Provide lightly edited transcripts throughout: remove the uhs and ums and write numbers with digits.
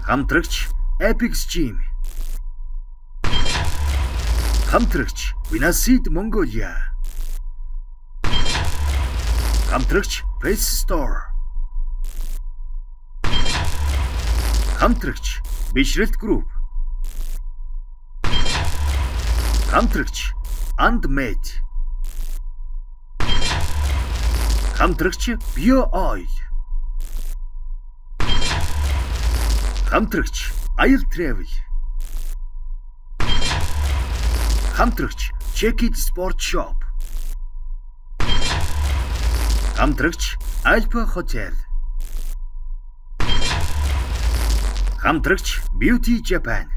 Хамтрагч Apex Gym. Хамтрагч Vinacid Mongolia. Хамтрагч Press Store. Хамтрагч Бишрэлт Group. Хамтрагч Andmed. Хамтрагч Bio Oil. Хамтрагч Air Travel. Хамтрагч Check It Sport Shop. Хамтрагч Alpha Hotel. Хамтрагч Beauty Japan.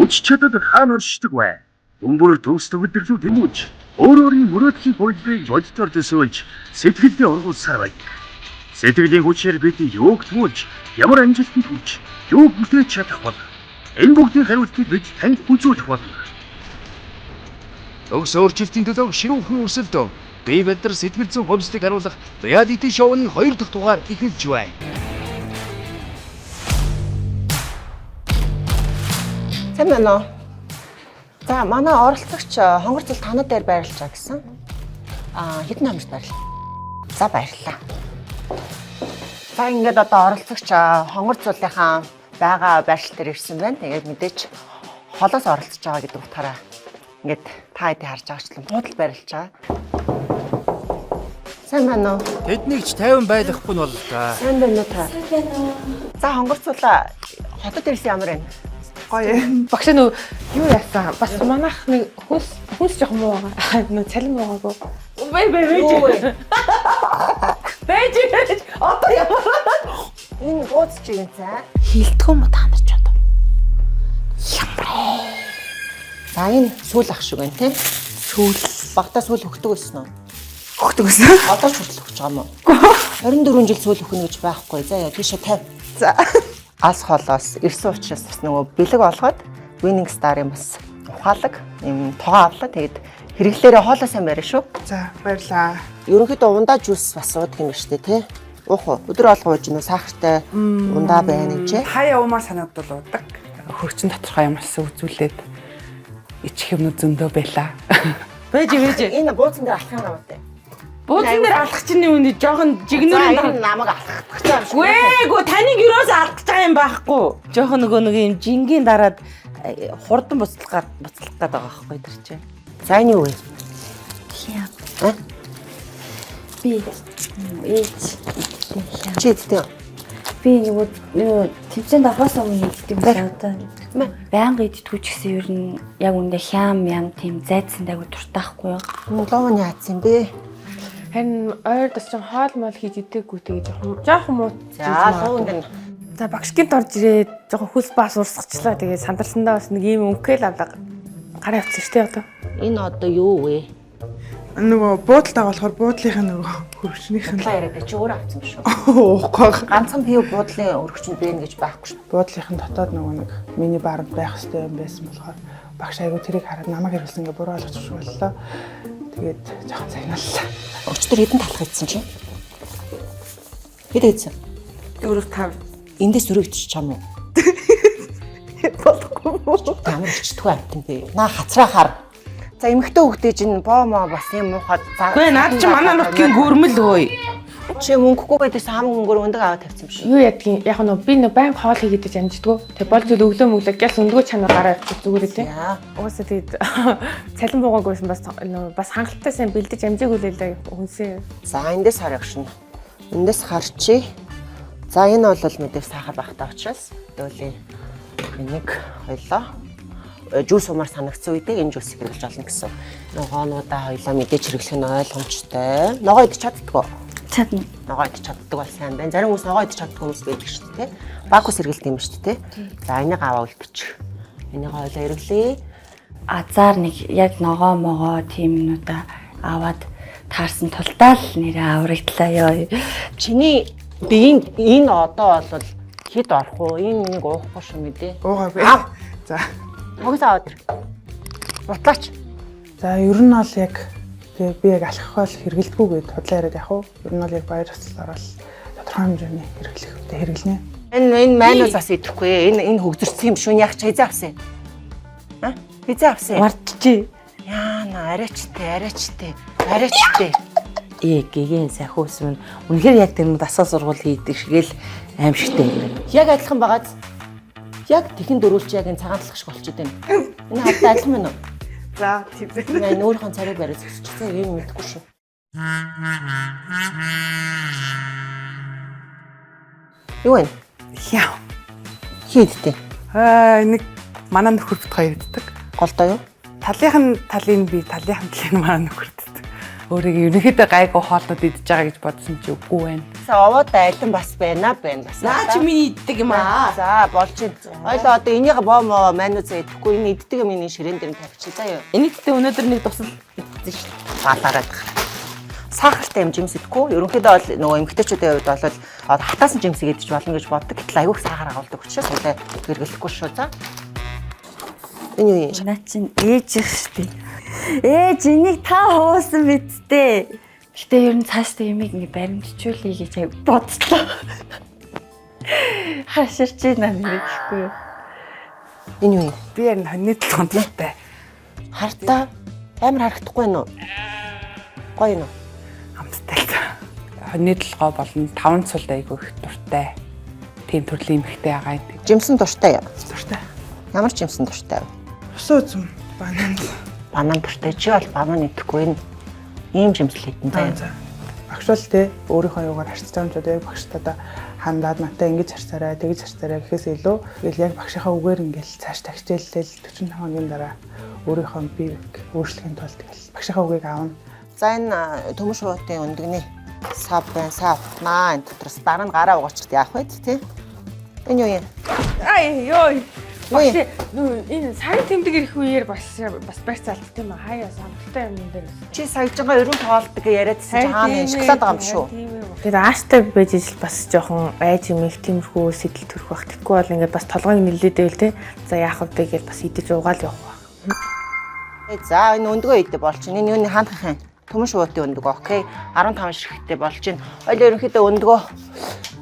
Үч чадад хаана оршдог вэ? Өмбөр төгс төгөлдрүү тэмүүлж, өөрийн мөрөөдлийн бодлыг боддоор төсөөлж, сэтгэлдээ ургуулсаар бай. Сэтгэлийн хүчээр бид юуг туулж, ямар амжилтанд хүрч, юуг бүтээж чадах бол энэ бүгдийн хариултыг бид танд үзүүлэх болно. Төгс өөрчлөлтийн төлөө ширүүхэн өрсөлдөө. Би бэлдэр сэтгэл зүйн хөвсдгийг харуулах reality show-ны 2 дахь дугаар эхэлж байна. Сайн байна уу? За манай оролцогч хонгор цул танаа дээр байрлаж байгаа гэсэн. Хэдэн хамт байрлаа. За баярлалаа. За ингээд одоо оролцогч хонгор цулынхаа байгаа байршил дээр ирсэн байна. Тэгээд мэдээч холоос оролцож байгаа гэдэг утгаараа ингээд та хэдий харж байгаачлан буудал байрлаж байгаа. Сайн байна уу? Тэднийг ч 50 байлгахгүй нь бол та. Сайн байна уу та? Сайн байна уу? За хонгор цулаа хотод ирсэн ямар байна? Гоё. Багш нөө юу яасан? Бас манайх нэг хүнс жоох муу байгаа. Нөө цалин байгаагүй. Бэй. Бэж. Одоо ямар? Энэ гооц чи юм цаа. Хилдэггүй мо та нар ч одоо. Ямар. За энэ сүүл ах шиг байна тий? Сүүл. Багтаа сүүл өгдөг байсан уу? Өгдөг гэсэн. Одоо ч хүртэл өгч байгаа юм уу? 24 жил сүүл өгнө гэж байхгүй. За яа тийшээ 50. За. Алс холоос ирсэн учраас бас нөгөө бэлэг олгоод Winning Star-ын бас ухаалаг юм тоогоо авлаа. Тэгээд хэрэглээрээ хоолоо сайн барина шүү. За баярлаа. Ерөнхийдөө ундаа жуус бас уудаг юм шүү дээ тий. Уух уу? Өдөр алга ууж нөө сахартай ундаа байна гэж. Хаяа уумаар санагдвал уудаг. Хөрчин тодорхой юмсан үзүүлээд ичих юмнууд зөндөө байла. Бэж. Энэ бууцан дээр алхах юм байна. Бууцан дээр алхах чинь үнэ жоохон жигнүүрийн намайг алхах гэж юм шиг. Гүй таныг юроос алхах байгаа юм байхгүй. Жоохон нөгөө юм жингийн дараад хурдан буцлах гээд байгаа байхгүй тэр чинь. За энэ юу вэ? Хяа. Би ээж. Чи дээ. Би нөгөө тэмцээнд авахаас өмнө иддэг байсан одоо. Байнга иддэггүй ч гэсэн ер нь яг үндэ хям ям тийм зайдсан дайгуу дуртайхгүй юу? Лоо нь яатсан бэ? Харин ойр бас ч хоол мол хийж идэггүй тэгээ жоохон муу. За лоо энэ. За багшгийнт орж ирээд жоохон хөлс бас урсгалчлаа. Тэгээ сандарсандаа бас нэг ийм өнгөл авлаа. Гараа авчихсан шүү дээ одоо. Энэ одоо юу вэ? Нөгөө буудлаа болохоор буудлынхаа нөгөө хөргөчнийх нь яриад чи өөрөө авсан биш үү? уухгүй. Ганцхан бие буудлын өргөчөнд байна гэж байхгүй шүү. Буудлынхын дотоод нөгөө нэг миний баранд байх хэрэгтэй юм байсан болохоор багш айгу тэрийг хараад намайг хэрэглэсэн ингээ буруу ойлгож боллоо. Тэгээд жоохон загналлаа. Өчтөр хэдэн талах хийсэн чи? Хэд хийсэн? 4-5. Эндээс өрөвч чам уу? Болохгүй. Ямар ичдэггүй амт бэ? Наа хацраа хар. За эмэгтэй хүүхдээ чинь боо бас юм уухад за. Гүй наад чи манай нутгийн гүрмэл өөй. Чи мөнгөгүй байдээс хамаг мөнгөөр өндөг аваад тавьсан юм шиг. Юу ядгийн яг нь би нэг банк хоол хийгээд амждгүү. Тэг бол зүйл өглөө мөглөө гял өндгөө чанар гараа авчих зүгээр үү те. Угаасаа тэгээд цалин буугаагүйсэн бас хангалттай сайн бэлдэж амжаагүй лээ хүнсээ. За эндээс харах шин. Эндээс харчи. За энэ бол мэдээ сахар багтаа учраас дөөлийн нэг хоёлоо жуус умаар санагдсан үедээ энэ жуусыг хэрэглэж олно гэсэн. Ногоонуудаа хоёлоо мэдээж хэрэглэх нь ойлгомжтой. Ногоо идэж чаддгүй. Чадна. Ногоо идэж чаддаг бол сайн байна. Зарим хүмүүс ногоо идэж чаддаг хүмүүс байдаг шүү дээ. Бакус хэрэглэдэг юм шүү дээ. За энийг аваа үлдчих. Энийг хоёлоо хэрэглэе. Азар нэг яг ногоо могоо тийм юмнуудаа аваад таарсан тулдаа л нэрээ аврагдлаа ёо. Чиний биеинд энэ одоо бол хэд орох уу? Энэ нэг уухгүй шүү мэдээ. Уугаагүй. За. Хогс аваад ир. Бутлаач. За ер нь бол яг тэгээ би яг алхахаа л хэрэгэлдэггүй гэд худлаа яриад явах уу? Ер нь бол яг баяр хөслөөр бол тодорхой хэмжээний хэрэглэнэ. Энэ майнуу зас идэхгүй. Энэ хөгдөрсөн юм шүү. Яг ч хязаа авсан. А? Хязаа авсан. Мартчих. Яана арайчтай. Гэгийн сахиус минь үнэхээр яг тэр дасгал сургууль хийдэг шигээл аимшигтай юм. Яг адилхан байгааз. Яг тэхэн дөрүүлч яг энэ цагаан талхаш болчиход байна. Энэ хавтаа адилхан байна уу? За тийм ээ. Энэ өөрийнхөө царайг бариад зогсчихсан юм мэдгүй шүү. Юу вэ? Яа. Хийдтэй. Нэг манай нөхөр бит хоёр иддэг. Голдоо юу? Талынхан талын би, талынхан талын манай нөхөр иддэг. Өөрийгөө ерөнхийдөө гайгүй хоолнууд идэж байгаа гэж бодсон чи үгүй байна. Овоод айлан бас байна бас. Наа чи миний иддэг юм аа. За болж байна. Ойлоо одоо энийг боо мануз идэхгүй энэ иддэг миний ширээн дээр тавьчих заа юу. Энийгтээ өнөөдөр нэг тусал идсэн шүү дээ. Балаараад. Сахартай юм жимс идэхгүй. Ерөнхийдөө бол нөгөө эмгтээчүүдийн хувьд бол хатаасан жимсийг идэж болно гэж боддог. Гэтэл айгүйх сахар агуулдаг учраас үлээ хэрэглэхгүй шүү за. Энэ юу юм? Наа чин ээж их штий. Ээж энийг та хуусан бидтэй. Гэтэ ер нь цаашдаа ямиг ингэ баримтжуулъя гэж аяг бодлоо. Хаширч байна нэрэхгүй юу? Энэ юу юм? Би яг хоньны толгонтой. Хартаа амар харагдахгүй нү? Гоё нү? Амттай. Хоньны толгой болон 5 цул айгүй их дуртай. Тийм төрлийн эмхтэй байгаа юм. Жимсэн дуртай яа. Дуртай. Ямар жимсэн дуртай вэ? Усуу зүм банан. Банан дуртай чи бол банан идэхгүй энэ ийм жимсэл хэдэн заяа. Багш бол те өөрийнхөө юугаар харьцаж байгаа юм ч одоо яг багштайдаа хандаад надтай ингэж харьцаарай, тэгж харьцаарай гэхээс илүү ингээл яг багшийнхаа үгээр ингээл цааш тагчээллэл 45 хоногийн дараа өөрийнхөө биеийг өөрчлөхийн тулд ингээл багшийнхаа үгийг аавна. За энэ төмөн шуутын өндөгний сав байна, сав. Наа энэ дотроос дараа нь гараа угаачихд яах вэ тий? Энэ юу юм? Ёо. Ой. Энэ сарын тэмдэг ирэх үеэр бас барьц алдт юм аа. Хаяа самталтай юм дээр. Чи саяжгаа ерөн тоолдог яриадсэн чи хаана шоколад байгаа юм шүү. Тэгээд ааштай байж ижил бас жоохон айж имэх тиймэрхүү сэтэл төрөх бах. Тэгэхгүй бол ингээд бас толгойг нэлээдэл те. За яах вэ гэж бас идэж уугаал явах ба. За энэ өндгөө идэ болж байна. Энэ юуны хаанхын төмөн шуутын өндгөө окей. 15 ширхтээ болж байна. Ойлоо ерөнхийдөө өндгөө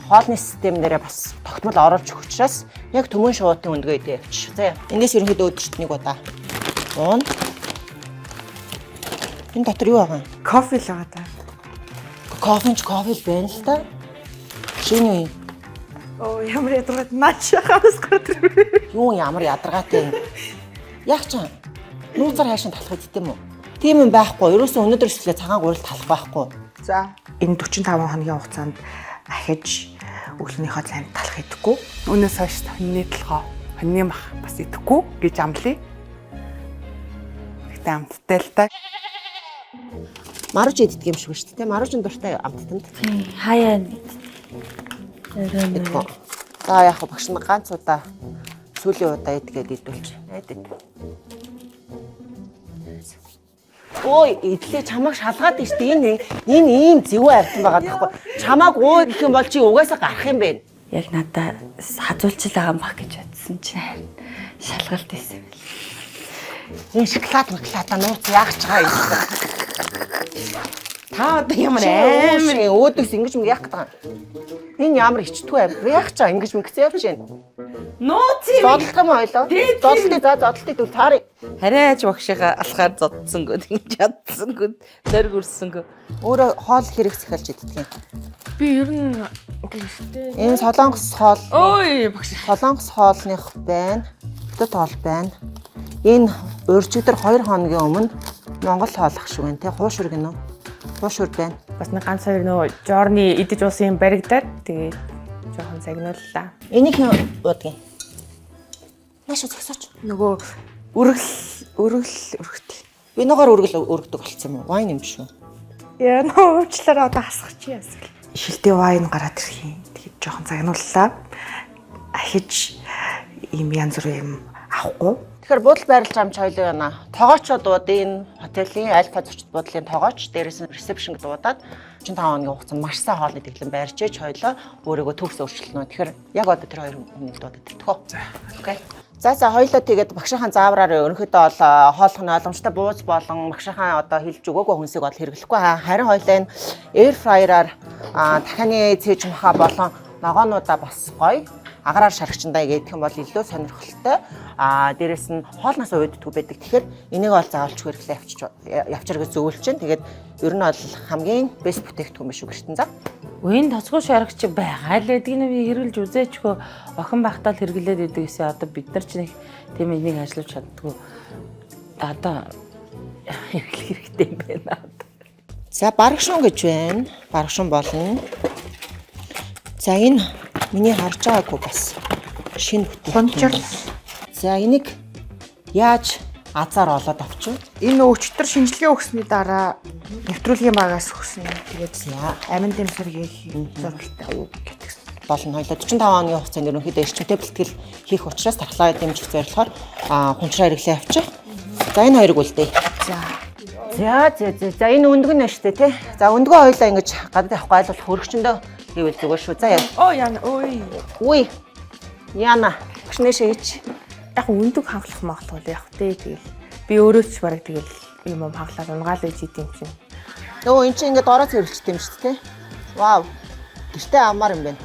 хоолны систем дээрээ бас тогтмол оруулж өгч учраас яг төмөн шуутын өндгөө идэ явчих. За эндээс ерөнхийдөө өдөрт нэг удаа. Уун. Энэ дотор юу байгаа юм? Кофе л байгаа та. Кофе л байна л та. Шинэ юу юм? Оо ямар ядраад наач хаас гардаг. Юу ямар ядаргаатай юм. Яг ч нууцаар хайшин талах идэх юм уу? Тийм юм байхгүй. Ерөөсөө өнөөдөр өсөлөө цагаан гурил талах байхгүй. За энэ 45 хоногийн хугацаанд ахиж өглөөнийхөө цайнд талах идэхгүй. Өнөөс хойш хоньны толгой, хоньны мах бас идэхгүй гэж амлая. Гэтэ амттай л та. Маруж иддэг юм шиг шүү дээ. Маружин дуртай амттанд. Хаяа. Идэх. За яг багш нь ганц удаа сүүлийн удаа идгээд идүүлж. Найдад. Ой, идлээ чамайг шалгаад штэ энэ ийм зэвүү ардан байгаа байхгүй. Чамайг уу гэх юм бол чи угаасаа гарах юм бэ. Яг надаа хазуулчил байгаа юм баг гэж бодсон чинь шалгалт байсан юм. Энэ шоколад нууц яах ч байгаа юм. Та одоо ямар амар өөдөөс ингэж мэг яах гэдэг юм. Энэ ямар ичтгүй аим. Яах ч ингэж мэгцээ явж байна. Нууц юм. Зодлох юм ойлоо. Зодлтыг дүүл таарыг. Хараач багшигаа алхаар зодсонгүй ингэж ядсангүй зориг өрсөнгөө. Өөрөө хоол хэрэг захиалж иддэг юм. Би ер нь гэхдээ Энэ солонгос хоол. ой багш. Солонгос хоолных байна. Хөтөт хоол байна. Энэ урьдчилдөр 2 хоногийн өмнө Монгол хоолох шиг байна те. Хуушур гинөө. Хуушур байна. Бас нэг ганц хоёр нөө жорны идэж уусан юм баригдаад тэгээд жоохон загнууллаа. Энийг нь уудгийн. Маш зөксөж. Нөгөө өргөт. Виногоор өргөдөг болцсон юм уу? Вайн юм шүү. Яа нөө уучлаарай одоо хасах чи ясэл. Шилдэ вайн гараад ирэх юм. Тэгээд жоохон загнууллаа. Ахиж ийм янз бүрийн юм авахгүй. Тэгэхээр буудал байрлаж байгаа юм чи хоёлоо яана. Тоогоочоо дуудын хотелийн альфа зочид буудлын тоогооч дээрээс нь ресепшн дуудаад 45 хоногийн хугацаанд маш сайн хоолны дэглэм байрч ээж хоёлоо өөрийгөө төгс өөрчлөнө. Тэгэхээр яг одоо тэр хоёр хүн дуудаад идэх үү. Окей. За хоёлоо тэгээд багшийнхаа заавраар ерөнхийдөө бол хооллох нь ойлгомжтой бууз болон багшийнхаа одоо хэлж өгөөгүй хүнсийг бол хэрэглэхгүй. Харин хоёлоо энэ air fryer-аар дахианы цээж махаа болон ногоонуудаа бас гоё агараар шарагчандаа идэх юм бол илүү сонирхолтой. Дээрэс нь хоолноос ууддаггүй байдаг. Тэгэхээр энийг бол заавалч хэрэглээ явчиргаж зөвлөж чинь. Тэгээд ер нь бол хамгийн бэст бүтээгдэхүүн биш үү гэртэн за. Үеийн тоцгоо шарагч байгаа л эдгийг би хэрглэж үзээчгүй охин багтаал хэрэглээд идэг гэсэн одоо бид нар ч нэг тийм энийг ажиллаж чаддгүй одоо хэрэглэх хэрэгтэй юм байна. За барагшуун гэж байна. Барагшуун болно. За энэ миний харж байгаагүй бас шинэ бүтээгдэхүүн. За энийг яаж азар олоод авчих вэ? Энэ өчтөр шинжилгээ өгсөний дараа нэвтрүүлгийн багаас өгсөн. Тэгээд амин дэмсэргийг зорилттой гэтгсэн. Болно. Хоёлаа 45 хоногийн хугацаанд ерөнхийдөө эрчимтэй бэлтгэл хийх учраас тархлаа дэмжих зорилгоор хунчраа хэрэглээ авчих. За энэ хоёрыг үлдээе. За энэ өндгөн нь шүү дээ тий. За өндгөө хоёлаа ингэж гадаад явахгүй айлбал хөргөчөндөө хийвэл зүгээр шүү. За яа. Яна ой. Үгүй. Яна. Гүшнэшээ ич. Яг өндөг хаглах магадлал яг тий тэгэл. Би өөрөө ч бараг тэгэл юм хаглаад унгаал ээж идэм чинь. Өө эн чинь ингээд ороо цэвэрлжтэй юм шүү дээ тий. Вау. Гэртээ авмаар юм байна.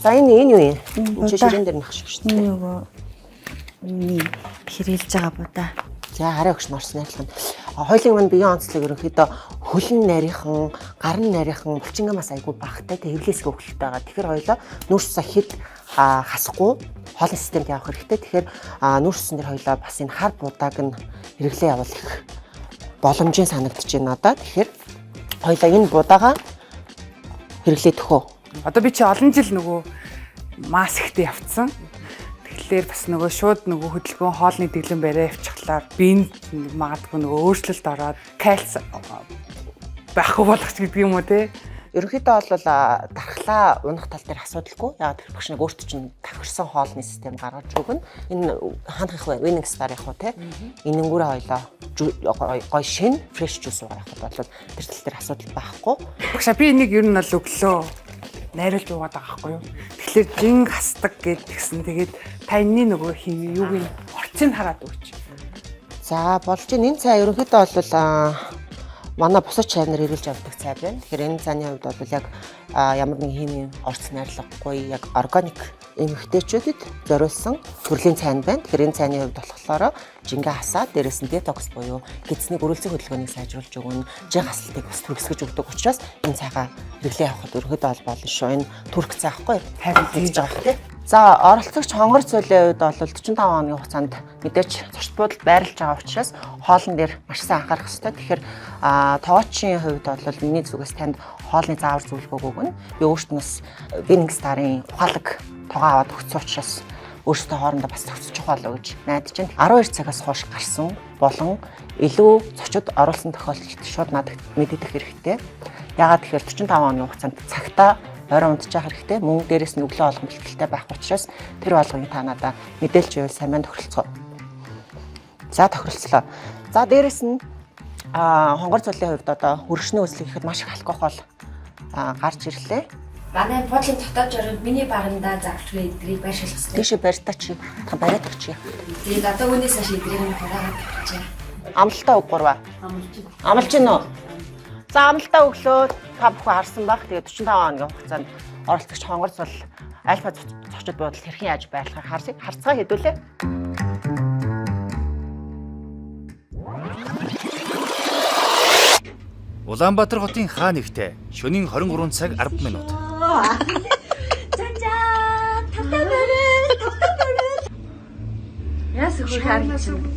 За энэ юу юм? Энд чинь ширээн дээр нах шиг шүү дээ. Нөгөө хэрэлж байгаа будаа. За хараа өгч марсан найрлах нь. Хоёлын мань биеийн онцлог ерөнхийдөө хөлн нарийнхан, гарын нарийнхан булчингамаас айгүй багтай хэвлээсгээ хөлтэй байгаа. Тэгэхээр хоёлоо нүүрс хэд хасахгүй хоолны системд явах хэрэгтэй. Тэгэхээр нүүрсэн дээр хоёлоо бас энэ хар будааг нь хэрэглээ явуул их боломжийн санагдаж байна надад. Тэгэхээр хоёлоо энэ будаагаа хэрэглээ төхөө. Одоо би чи олон жил нөгөө масктэй явцсан. Тэгэхээр бас нөгөө шууд нөгөө хөдөлгөөн хоолны дэглэм барай явчихлаа. Бинд магадгүй нөгөө өөрчлөлт ороод кальц байхгүй болох ч гэдэг юм уу те. Ерөнхийдөө бол дархлаа унах тал дээр асуудалгүй. Яг тэр багш нэг өөртөө чинь давхирсан хоолны систем гаргаж өгнө. Энэ хаанах их вэ? Winning Star их уу те. Энэнгүүрээ хоёлоо гой шин фреш жуус уугаад бол тэр тал дээр асуудал байхгүй. Багшаа би энийг ер нь бол өглөө найруулж уугаад байгаа байхгүй юу. Тэгэхээр жин хасдаг гэдгсэн. Тэгээд таны нөгөө хин юуг нь орцыг хараад өгч. За болж энэ цай ерөнхийдөө бол манай бусад чанар ирүүлж авдаг цай байна. Тэгэхээр энэ цааны хувьд бол яг ямар нэгэн химийн орц найрлагагүй яг органик эмэгтэйчүүдэд зориулсан төрлийн цайн байна. Тэгэхээр энэ цайны хувьд болохоор жингээ хасаад дээрээс нь детокс буюу гидсний гөрөлцөх хөдөлгөөнийг сайжруулж өгнө. Жин хасалтыг бас түргэсгэж өгдөг учраас энэ цайгаа хэрэглээ авахд ерөнхийдөө болно шүү. Энэ турк цай байхгүй тайван хийж байгаа тийм. За оролцогч хонгор цолын хувьд бол 45 хоногийн хугацаанд мэдээж зочд буудалд байрлаж байгаа учраас хоолн дээр маш сайн анхаарах хэрэгтэй. Тэгэхээр тоочийн хувьд бол миний зүгээс танд хоолны заавар зөвлөгөөг өгнө. Би өөртөө бас Winning Star-ын ухаалаг тоогоо аваад өгсөн учраас өөртөө хоорондоо бас төгсөж байгаа гэж найдаж байна. 12 цагаас хойш гарсан болон илүү зочид оруулсан тохиолдолд шууд надад мэдэгдэх хэрэгтэй. Яагаад тэгэхээр 45 хоногийн хугацаанд цагтаа орой унтчих хэрэгтэй. Мөн дээрээс нь өглөө олгон бэлтгэлтэй байх учраас тэр болгоныг та надад мэдээлж байвал сайн мэн тохиролцоо. За тохиролцлоо. За дээрээс нь хонгор цолын хувьд одоо хөргөчний үзлэг гэхэд маш их алкогол гарч ирлээ. Манай бодлын дотоод жорог миний барандаа завчгүй эдрийг байшуулах хэрэгтэй. Тийшээ барьтаа чи та бариад өгч. Тэгээд одоо өнөөс хойш эдрийг нь хураагаад өгч. Амлалтаа үг 3. Амлж гин үү? За амлалтаа өглөө та бүхэн харсан баг. Тэгээд 45 хоногийн хугацаанд оролцогч хонгор цол альфа зочид буудалд хэрхэн яаж байрлахыг харцгаа хэдүүлээ. Улаанбаатар хотын хаа нэгтээ шөнийн 23 цаг 10 минут. Чанчаа тавтаа. Яс хөр харж байна.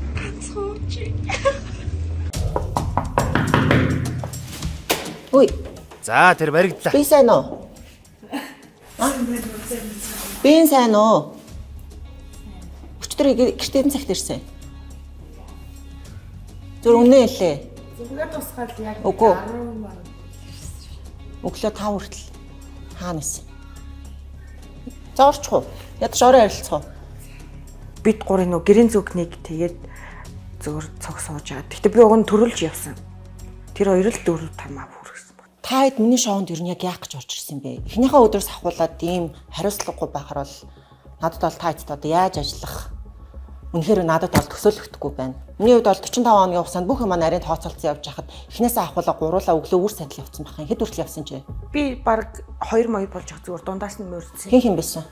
Үй. За тэр баригдлаа. Би сайн уу? Би сайн уу? Өчтөр гэртээ цагт ирсэн. Зүр үнэ хэлээ. Зүгээр тусгаад яг Үгүй. Өглөө 5 хүртэл хаана исэн? За орчих уу? Ядаж орой харилцах уу? бид гурийн нөө гэрийн зүгнийг тэгээд зөвөр цог сууж байгаа. Гэхдээ би уг нь төрүүлж явсан. Тэр хоёр л 4 5 хүрсэн. Та хэд миний шоунд ер нь яг яах гэж орж ирсэн бэ? Эхнийхээ өдрөөс ахуулаад ийм хариуцлагагүй байхаар бол надад бол та хэдтэй одоо яаж ажиллах? Үнэхээр надад бол төсөөлөгдөхгүй байна. Миний хувьд бол 45 хоногийн хугацаанд бүх юм нарийн тооцоолцсон явж хахад эхнээсээ ахуулаа гуруулаа өглөө үр сайдл явцсан бахын. Хэд хүртэл явсан ч вэ? Би баг 2 моёр болж байгаа зүгээр дундаас нь мөрдсөн. Хин байсан?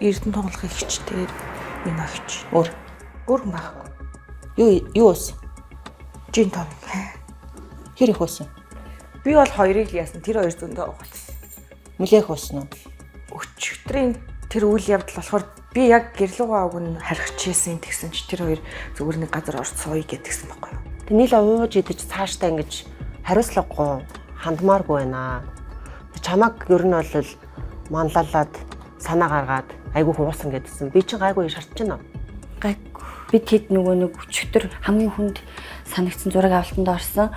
Эрдэнэ тоглох ихч тэгээд энэ огч. Өөр Өөр хүн байхгүй. юу уусан? Жин тоник. Хэр их уусан? Би бол хоёрыг л яасан. Тэр хоёр зөндөө уусан. Мүлээх уусан уу? Өчигдрийн тэр үйл явдал болохоор би яг гэрлүүгээ уг нь харигчээсэн тэгсэн чи тэр хоёр зүгээр нэг газар орж сууя гэдгсэн байхгүй юу. Тэнийг л ууж идэж цаашдаа ингэж хариуцлагагүй хандмааргүй байна. Чамаг ер нь бол манлайлаад санаа гаргаад айгүй хуусан гэдсэн. Би чинь гайгүй шалтж байна. Гайгүй. Бид хэд нөгөө нэг өчигдөр хамгийн хүнд санагдсан зураг авалтанд орсон.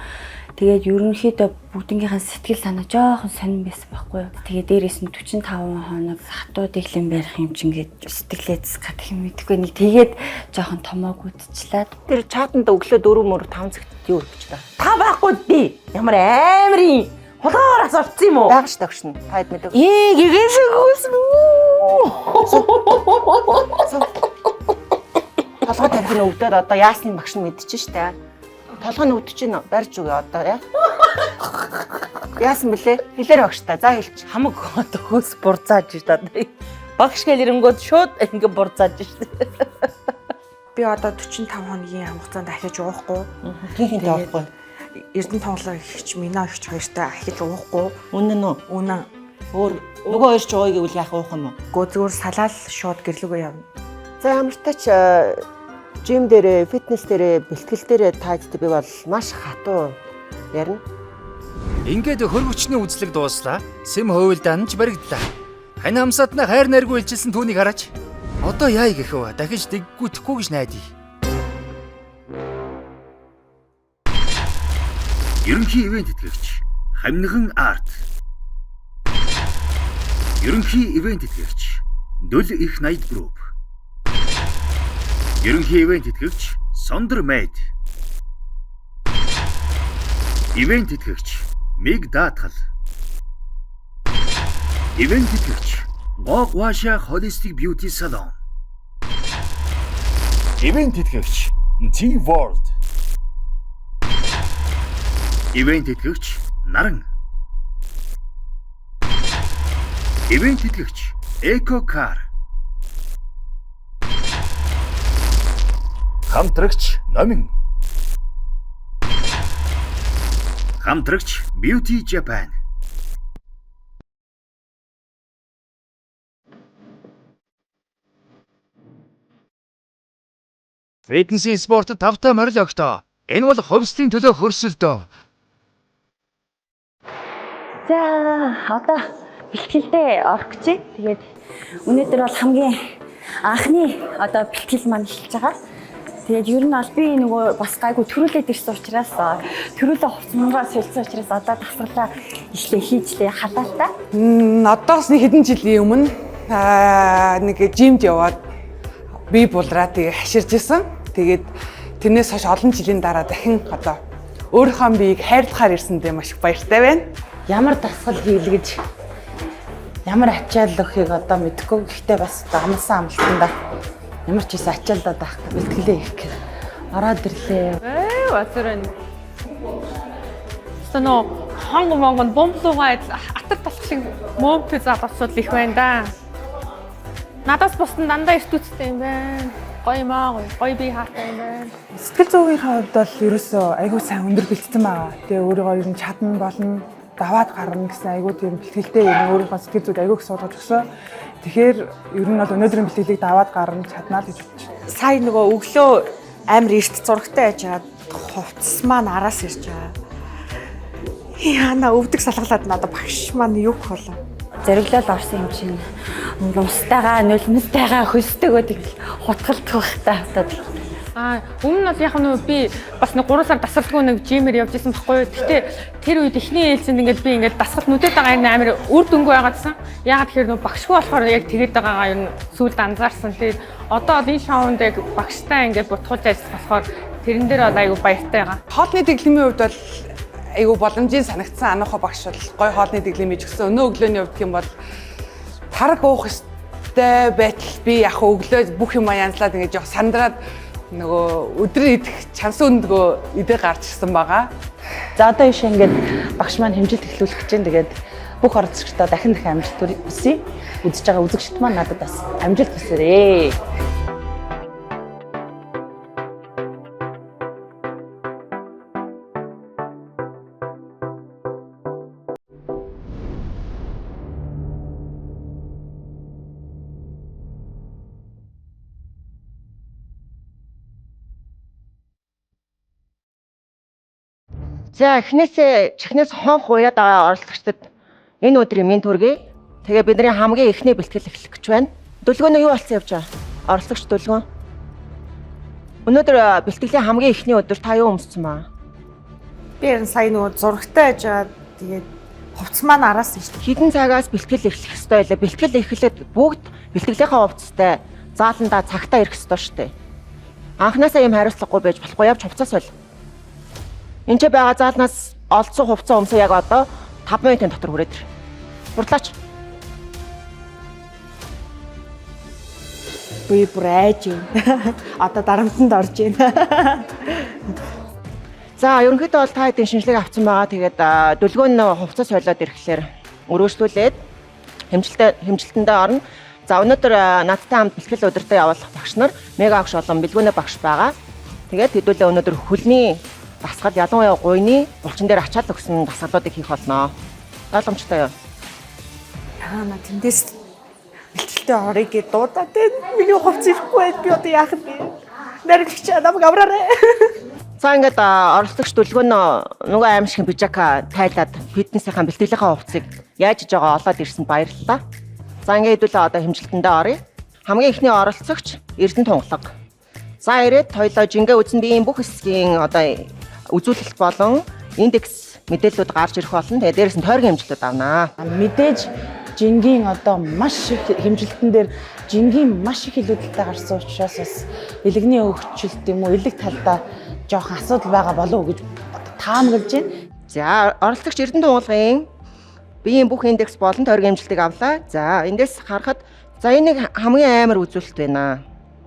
Тэгээд ерөнхийдөө бүгднгийнхээ сэтгэл санаа жоохон сонирн байсан байхгүй юу. Тэгээд дээрээс нь 45 хоног хатуу дэглэм барих юм чинь гээд сэтгэлээс гадах юм мэдэхгүй нэг тэгээд жоохон томоогдчихлаа. Тэр чатанд өглөө 4 5 цагт юу өгч та? Та байхгүй би. Ямар аамрын хулгаараас олцсон юм уу? Даагш тагшин. Та хэд мэдээ. Гэгээс гүйсэн үү? Толгой тарих нь өвдөд одоо яасны багш нь мэдчихэж штэ. Толгой нь өвдөж чинь барьж өгөө одоо яа. Яасан бэлээ? Хэлээр багштай. За хэлчих. Хамаг одоо хөөс бурцааж штэ. Багш гэл ирэнгүүд шууд ингэ бурцааж штэ. Би одоо 45 хоногийн хугацаанд ахиж уухгүй. Хин таахгүй. Эрдэнэ тоглох ихч Мина ихч хоёртай ахиж уухгүй. Үнэн үү? Үнэн. Өөр нөгөө хоёр ч ууя гэвэл яах уух юм уу? Зүгээр салаал шууд гэрлүүгээ явна. За ямар ч тач жим дээрээ, фитнес дээрээ, бэлтгэл дээрээ тааждаг би бол маш хатуу ярина. Ингээд хөрвөчний үзлэг дууслаа. Сэм хөвөлдөнч баригдлаа. Хань хамсаатна хайр найргүй илчилсэн түүнийг хараач. Одоо яа гэхв? Дахиж дэггүйтгэхгүй гэж найдаа. Ерөнхий ивент итгэгч Хамниган арт. Ерөнхий ивент итгэгч Дөл их найд групп. Ерөнхий ивент итгэгч Сондөр Мэд. Ивент итгэгч Миг Даатгал. Ивент итгэгч Гогваша Holistic Beauty Salon. Ивент итгэгч T-World. Ивент итгэгч Наран. Ивент итгэгч Eco Car. Хамтрагч Номин. Хамтрагч Beauty Japan. Фитнесийн спортод тавтай морил өгтөө. Энэ бол хувьслын төлөө хөрсөлдөө. За одоо бэлтгэлдээ орох гэж. Тэгээд өнөөдөр бол хамгийн анхны одоо бэлтгэл маань эхэлж байгаа. Тэгээд ер нь бол би нөгөө бас гайгүй төрүүлээд ирсэн учраас төрүүлээ хувцсангаас солилцсон учраас одоо тасгалаа ишлээ хийжлээ халаалтаа. Одоос нэг хэдэн жилийн өмнө нэг жимд яваад би булраа тэгээ хаширж исэн. Тэгээд тэрнээс хойш олон жилийн дараа дахин одоо өөрийнхөө биеийг хайрлахаар ирсэндээ маш их баяртай байна. Ямар дасгал хийлгэж ямар ачаал өгөхийг одоо мэдэхгүй. Гэхдээ бас амлсан амлалтанда ямар ч байсан ачаалдаад байх бэлтгэлээ хийх гэх. Ороод ирлээ. Бацрын. Стано хонго монгон бомблуугаа атар талх шиг мөмпө залуусууд их байна да. Надаас бусдын дандаа эртүүцтэй юм байна. Гоё маа гоё би хаатай юм байна. Сэтгэл зүйнийхээ хувьд бол ерөөсөө айгүй сайн өндөр бэлтгэсэн байгаа. Тэгээ өөрийгөө ер нь чадна болно, даваад гарна гэсэн айгүй тийм бэлтгэлтэй юм өөрийнхөө сэтгэл зүйд айгүй их суулгаж өгсөн. Тэгэхээр ер нь бол өнөөдрийн бэлтгэлийг даваад гарна чаднаа л гэж бодож байна. Сая нөгөө өглөө амар эрт зурагтай яжгаад хувцс маань араас ирж байгаа. Яна өвдөг салгалаад надад багш маань юу болоо. Зориглол орсон юм чинь устайгаа нулимстайгаа хөсдөг гэдэг хутгалдах байх та одоо Өмнө нь бол яг нь би бас нэг 3 сар дасгалгүй нэг жимээр явж исэн байхгүй юу. Гэтэ тэр үед эхний ээлжинд ингээд би ингээд дасгал нүдэд байгаа юм амар үр дүнгүй байгаадсан. Ягаад тэгэхээр нөө багшгүй болохоор яг тэгээд байгаагаа юу сүүлд анзаарсан. Тэгээд одоо энэ шоунд яг багштай ингээд бутгуулж ажиллах болохоор тэрэн дээр бол айгүй баяртай байгаа. Хоолны дэглэмийн хувьд бол айгүй боломжийн санагдсан ануухай багш бол гой хоолны дэглэмийг өгсөн. Өнөө өглөөний хувьд юм бол тараг уух ёстой байтал би яг өглөө бүх юм янзлаад ингэж яг сандраад нөгөө өдрийн идэх чансан өндгөө идэ гарч ирсэн байгаа. За одоо ишээ ингээд багш маань хэмжилт эхлүүлэх гэж байна. Тэгээд бүх оролцогчдоо дахин амжилт хүсье. Үзэж байгаа үзэгчд маань надад бас амжилт хүсээрэй. За чихнээс хонх уяад байгаа оролцогчдод энэ өдрийн минь төргий. Тэгээ бидний хамгийн эхний бэлтгэл эхлэх гэж байна. Дүлгөөнөө юу болсон явж байгаа? Оролцогч дүлгөөн. Өнөөдөр бэлтгэлийн хамгийн эхний өдөр та юу өмссөн баа? Би яг сая нөгөө зурагтай ажаад тэгээд хувцас маань араас нь шүү дээ. Хэдэн цагаас бэлтгэл эхлэх ёстой байлаа. Бэлтгэл эхлээд бүгд бэлтгэлийнхаа хувцастай зааландаа цагтаа ирэх ёстой шүү дээ. Анхнаасаа юм хариуцлагагүй байж болохгүй, явж хувцас бол. Энд ч байгаа заалнаас олдсон хувцас өмсөө яг одоо 5 минутын дотор хүрээд ир. Хурдлаач. Би бүр айж юм. Одоо дарамтанд орж байна. За ерөнхийдөө бол та хэдийн шинжилгээг авсан байгаа. Тэгээд дүлгөөн хувцас солиод ирэхлээр өргөжлүүлээд хэмжилтэндээ орно. За өнөөдөр надтай хамт бэлтгэл өдөртөө явуулах багш нар мега агш болон бэлгүүнээ багш байгаа. Тэгээд хэдүүлээ өнөөдөр хөлний дасгал ялангуяа гуйны булчин дээр ачаал өгсөн дасгалуудыг хийх болно. Ойлгомжтой юу? Яана тэндээс бэлтгэлтэй орё гэж дуудаад байна. Миний хувцас ирэхгүй байд би одоо яах вэ? Наривч намайг авраарай. За ингээд оролцогч дүлгөөн нөгөө аимшигын бижака тайлаад фитнесийнхаа бэлтгэлийнхаа хувцсыг яаж хийж байгаа олоод ирсэн баярлалаа. За ингээд хэдүүлээ одоо хэмжилтэндээ оръё. Хамгийн эхний оролцогч Эрдэнэ тунгалаг. За ирээд хоёлоо жингээ үзэн биеийн бүх хэсгийн одоо үзүүлэлт болон индекс мэдээллүүд гарч ирэх болно. Тэгээ дээрээс нь тойргийн хэмжилтүүд авнаа. Мэдээж жингийн одоо маш их хэмжилтэн дээр жингийн маш их илүүдэлтэй гарсан учраас бас элэгний өгчлөлт юм уу элэг талдаа жоохон асуудал байгаа болов уу гэж таамаглаж байна. За оролцогч Эрдэнэ тунгалгын биеийн бүх индекс болон тойргийн хэмжилтийг авлаа. За эндээс харахад за энэ хамгийн амар үзүүлэлт байна.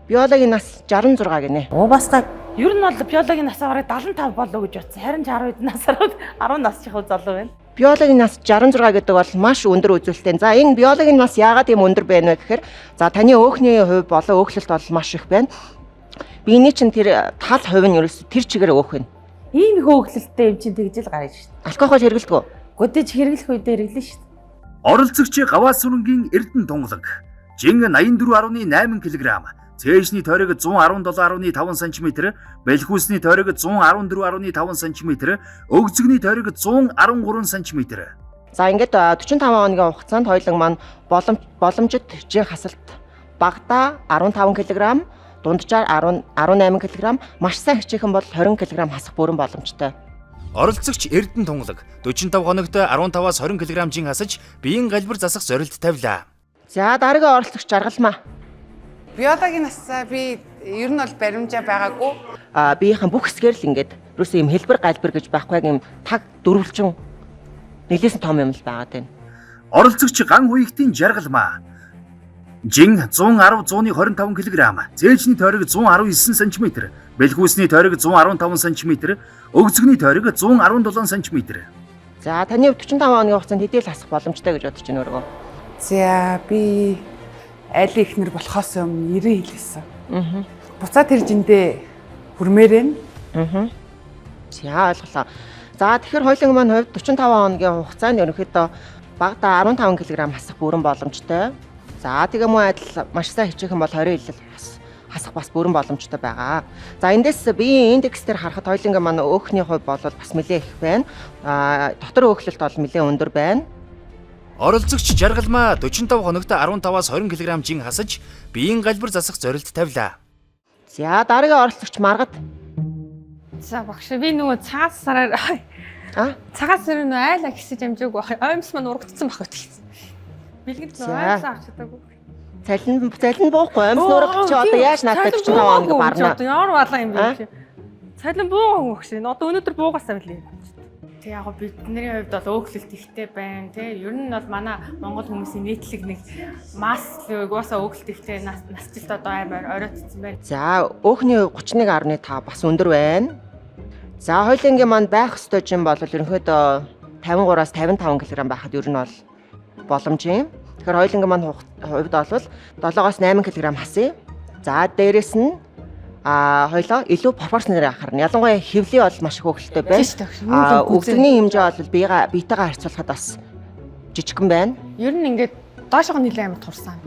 Биологийн нас 66 гинэ. Бас ер нь бол биологийн насаа бараг 75 болов гэж бодсон. Харин 60 насаар 10 насчих залуу байна. Биологийн нас 66 гэдэг бол маш өндөр үзүүлэлттэй. За энэ биологийн нас яагаад ийм өндөр байна вэ гэхээр за таны өөхний хувь болон өөхлөлт бол маш их байна. Биений чинь тэр тал хувь нь ерөөс тэр чигээр өөх байна. Ийм их өөхлөлттэй юм чинь тэгжэл гарна шүү дээ. Алкогол хэрэглэдэг үү? Gödэж хэрэглэх үедээ хэрэглэн шүү дээ. Оролцогчийн Гаваас сүрэнгийн Эрдэнэ тунгалаг жин 84.8 кг, цээжний тойрог 117.5 см, бэлхүүсний тойрог 114.5 см, өгзөгний тойрог 113 см. За ингээд 45 хоногийн хугацаанд хоёуланг маань боломжит жин хасалт багадаа 15 кг, дунджаар 18 кг, маш сайн хичээхэн бол 20 кг хасах бүрэн боломжтой. Оролцогч Эрдэнэ тунгалаг 45 хоногт 15-аас 20 кг жин хасаж биеийн галбар засах зорилт тавилаа. За дараагийн оролцогч Жаргалмаа. Биологийн насаа би ер нь бол баримжаа байгаагүй. Биеийнхэн бүх хэсгээр л ингээд ерөөсөө юм хэлбэр галбар гэж байхгүй юм таг дөрвөлжин нэлээсэн том юм л байгаад байна. Оролцогч ган хуягтын Жаргалмаа жин 110-125 кг, цээжний тойрог 119 см, бэлхүүсний тойрог 115 см, өгзөгний тойрог 117 см. За таны 45 хоногийн хугацаанд хэдий л хасах боломжтой гэж бодож байна өөрөө. За би аль ихнэр болохоос өмнө 90 хэлсэн. Буцаад тэр жиндээ хүрмээр байна. За ойлголоо. За тэгэхээр хоёуланг маань хувьд 45 хоногийн хугацаанд ерөнхийдөө багадаа 15 кг хасах бүрэн боломжтой. За тэгээ мөн адил маш сайн хичээх юм бол 20 хил хасах бас бүрэн боломжтой байгаа. За эндээс биеийн индекс дээр харахад хоёуланг маань өөхний хувь бол бас нэлээд их байна. Дотор өөхлөлт бол нэлээд өндөр байна. Оролцогч Жаргалмаа 45 хоногт 15-аас 20 кг жин хасаж биеийн галбар засах зорилт тавилаа. За дараагийн оролцогч Маргад. За багш би нөгөө цагаас сараар цагаас сар нөгөө айлаа гисэж амжаагүй бах. Оймс маань урагдсан бах ütгэлсэн. Бэлгэд нөгөө айлаа авч чадаагүй. Цалин буухгүй амьс нурагч чи одоо яаж наадтай 45 хоног барна. Одоо ямар балаа юм бэ? Цалин буугаагүй багш. Одоо өнөөдөр буугаасаа билээ. Тэг яг бидний хувьд бол өөхлөлт ихтэй байна тий. Ер нь бол манай Монгол хүмүүсийн нийтлэг нэг масс угаасаа өөхлөлт ихтэй насжилт одоо амар оройтсон байна. За өөхний 31.5 бас өндөр байна. За хоёулангийн манд байх ёстой жин бол ерөнхийдөө 53-аас 55 кг байхад ер нь бол боломжийн. Тэгэхээр хоёулангийн манд хувьд бол 7-оос 8 кг хасъя. За дээрэс нь хоёлоо илүү пропорцнээр анхаарна. Ялангуяа хөвлийн бол маш их хөвгөлтэй байна. Өвдөгний хэмжээ бол биетэйгээ харьцуулахад бас жижигхэн байна. Ер нь ингээд доошоо нэлээд амар турсан.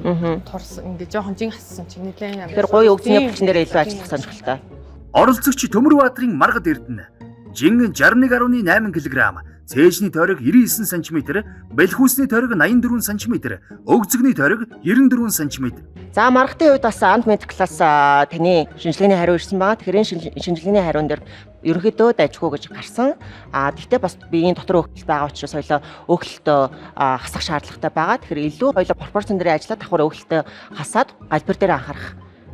Турсан ингээд жоохон жин хассан чинь нэлээд амар. Тэгэхээр гоё өвдөгний булчин дээр илүү ажиллах сонирхолтой. Оролцогч Төмөрбаатарын Маргад Эрдэнэ жин 61.8 кг, цээжний тойрог 99 см, бэлхүүсний тойрог 84 см, өгцөгний тойрог 94 см. За Маргадын хувьд бас анд медиклаас таны шинжилгээний хариу ирсэн байгаа. Тэгэхээр шинжилгээний хариун дээр ерөнхийдөө дайжгүй гэж гарсан. Гэхдээ бас биеийн дотор өөхлөлт байгаа учраас хоёлоо өөхлөлтөө хасах шаардлагатай байгаа. Тэгэхээр илүү хоёлоо пропорцн дээр ажиллаад давхар өөхлөлтөө хасаад галбир дээр анхаарах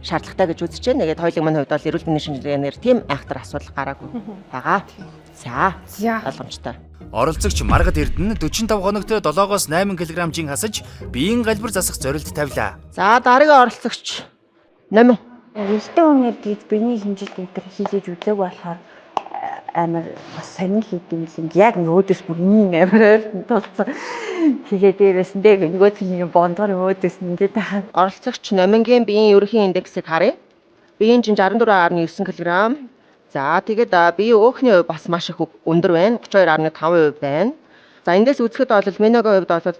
шаардлагатай гэж үзэж байна. Тэгээд хоёулын маань хувьд бол эрүүл мэндийн шинжилгээнээр тийм айхтар асуудал гараагүй байгаа. За боломжтой. Оролцогч Маргад Эрдэнэ 45 хоногт 7-оос 8 кг жин хасаж биеийн галбир засах зорилт тавилаа. За дараагийн оролцогч Номин. Эрэлтэн үнээр дээд биений хэмжилт энэ хийлээж үзээгүй болохоор амар бас сонир хийдэм юм. Яг өөдөөс бүр амар тулцсан. Тэгээ дээрээс нь нөгөө тийм бондгор өөдөөс нь ингээд оролцогч Номингийн биеийн ерөнхий индексийг харъя. Биеийн жин 64.9 кг. За тэгээд биеийн өөхний хувь бас маш их өндөр байна. 32.5% байна. За эндээс үзэхэд бол меногийн хувьд бол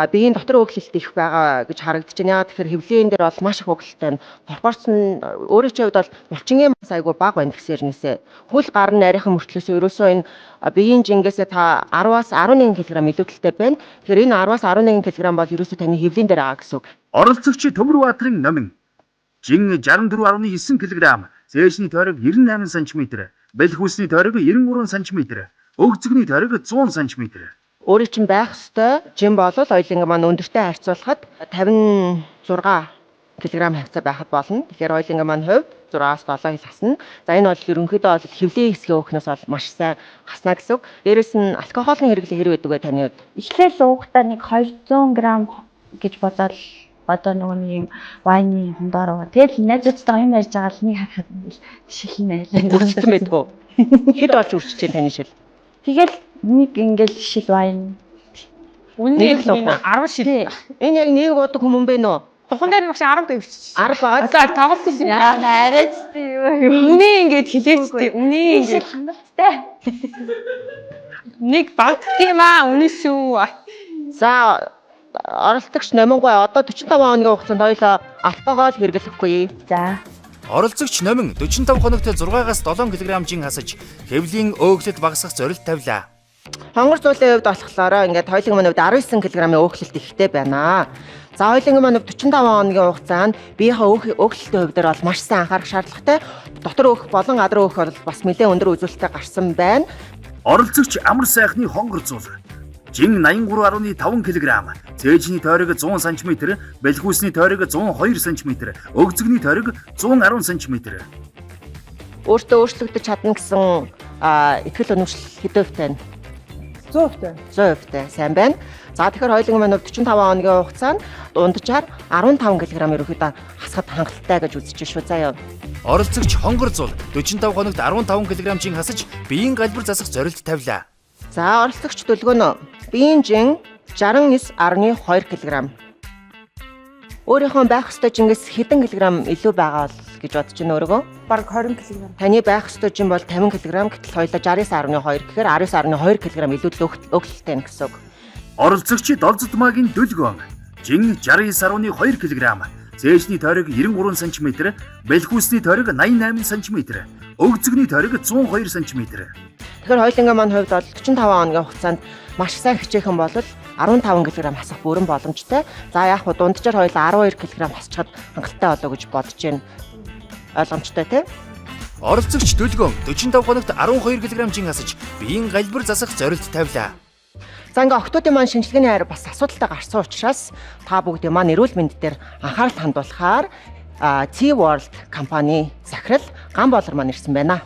биеийн дотор өөхлөлт их байгаа гэж харагдаж байна. Яг тэгэхээр хөвлийн дээр бол маш их өөхлөлттэй байна. Пропорцн өөрийн хувьд бол булчингийн мас айгүй бага байна гэсээрнээсээ хөл гар нь нарийнхан мөртлөөс ерөөсөө энэ биеийн жингээс та 10-аас 11 кг илүүдэлтэй байна. Тэгэхээр энэ 10-аас 11 кг бол ерөөсөө таны хөвлийн дээр байгаа гэсэн үг. Оролцогч Төмөрбаатарын Номин жин 64.9 кг, цээжний тойрог 98 см, бэлхүүсний тойрог 93 см, өгцөгний тойрог 100 см. Өөрийн чинь байх ёстой жим бол хоёулангийн маань өндөртэй харьцуулахад 56 кг хавцаа байхад болно. Тэгэхээр хоёулангийн маань хувьд 6-аас 7 хил хасна. За энэ бол ерөнхийдөө бол хөвлийн хэсгийн өөхнөөс бол маш сайн хасна гэсэн үг. Дээрээс нь алкоголын хэрэглээ хэрэг байдаг вэ таны хувьд? эхлээл уухдаа нэг 200 г гэж бодоод одоо нөгөө нэг вайны хондоор. Тэгэл найзуудтайгаа юм ярьж байгаа л нэг харахад шилнэ. Үргэлжлэн байдгүй. Хэд болж үрчиж чинь таны шил? Тэгэл нэг ингээл шил вайн. Үнэн л 10 шил. Энэ яг нэг бодог хүмүүс бэ нөө? Тухайн дээр багш 10 дэвччих. 10 байгаа. Одоо тоглолт хийсэн. Яа нарайч юу. Үнэн ингээд хилээчтэй. Үнэн ингээд хандтай. нэг баг тийм үнэн шүү. За оролцогч Номингой одоо 45 хоногийн хугацаанд хоёлоо алкогол хэрэглэхгүй. За. Оролцогч Номин 45 хоногт 6-аас 7 кг жин хасаж хөвлийн өөхлөлт багасгах зорилт тавилаа. Хонгор зүйлийн хувьд болохоор ингээд хоёулангийн маань хувьд 19 кг-ийн өөхлөлт ихтэй байна. За хоёулангийн маань 45 хоногийн хугацаанд биеийнхээ өөхлөлтийн хувьд бол маш сайн анхаарах шаардлагатай. Дотор өөх болон гадар өөх бол бас нэлээд өндөр үзүүлэлттэй гарсан байна. Оролцогч амар сайхны хонгор зул жин 83.5 кг, цээжний тойрог 100 см, бэлхүүсний тойрог 102 см, өгцөгний тойрог 110 см. Өөртөө өөрчлөгдөж чадна гэсэн ихтгэл өнөмшлөл хэдэн хувьтай вэ? 100%. 100%тай сайн байна. За тэгэхээр хоёулангийн маань 45 хоногийн хугацаанд дунджаар 15 кг ерөөхдөө хасахад хангалттай гэж үзэж шүү заяа. Оролцогч хонгор зул 45 хоногт 15 кг жин хасаж биеийн галбир засах зорилт тавилаа. За оролцогч Дөлгөөнөө биеийн жин 69.2 кг. Өөрийнхөө байх ёстой жингээс хэдэн килограмм илүү байгаа гэж бодож байна өөрийгөө? Бараг 20 кг. Таны байх ёстой жин бол 50 кг гэтэл хоёулаа 69.2 гэхээр 19.2 кг илүү өглөлттэй байна гэсэн үг. Оролцогч Долзотмаагийн Дөлгөөн жин 69.2 кг, цээжний тойрог 93 см, бэлхүүсний тойрог 88 см, өгцөгний тойрог 102 см. Тэгэхээр хоёулангийн маань хувьд бол 45 хоногийн хугацаанд маш сайн хичээхэн бол 15 кг хасах бүрэн боломжтой. За яг хуу дунджаар хоёул 12 кг хасчихад хангалттай болоо гэж бодож байна. Ойлгомжтой тий? Оролцогч Дүлгөөн 45 хоногт 12 кг жин асаж биеийн галбар засах зорилт тавилаа. За ингээ охтуудын маань шинжилгээний хайр бас асуудалтай гарсан учраас та бүгдийн маань эрүүл мэнд дээр анхаарал хандуулахаар T World компани захирал Ган Болор маань ирсэн байна.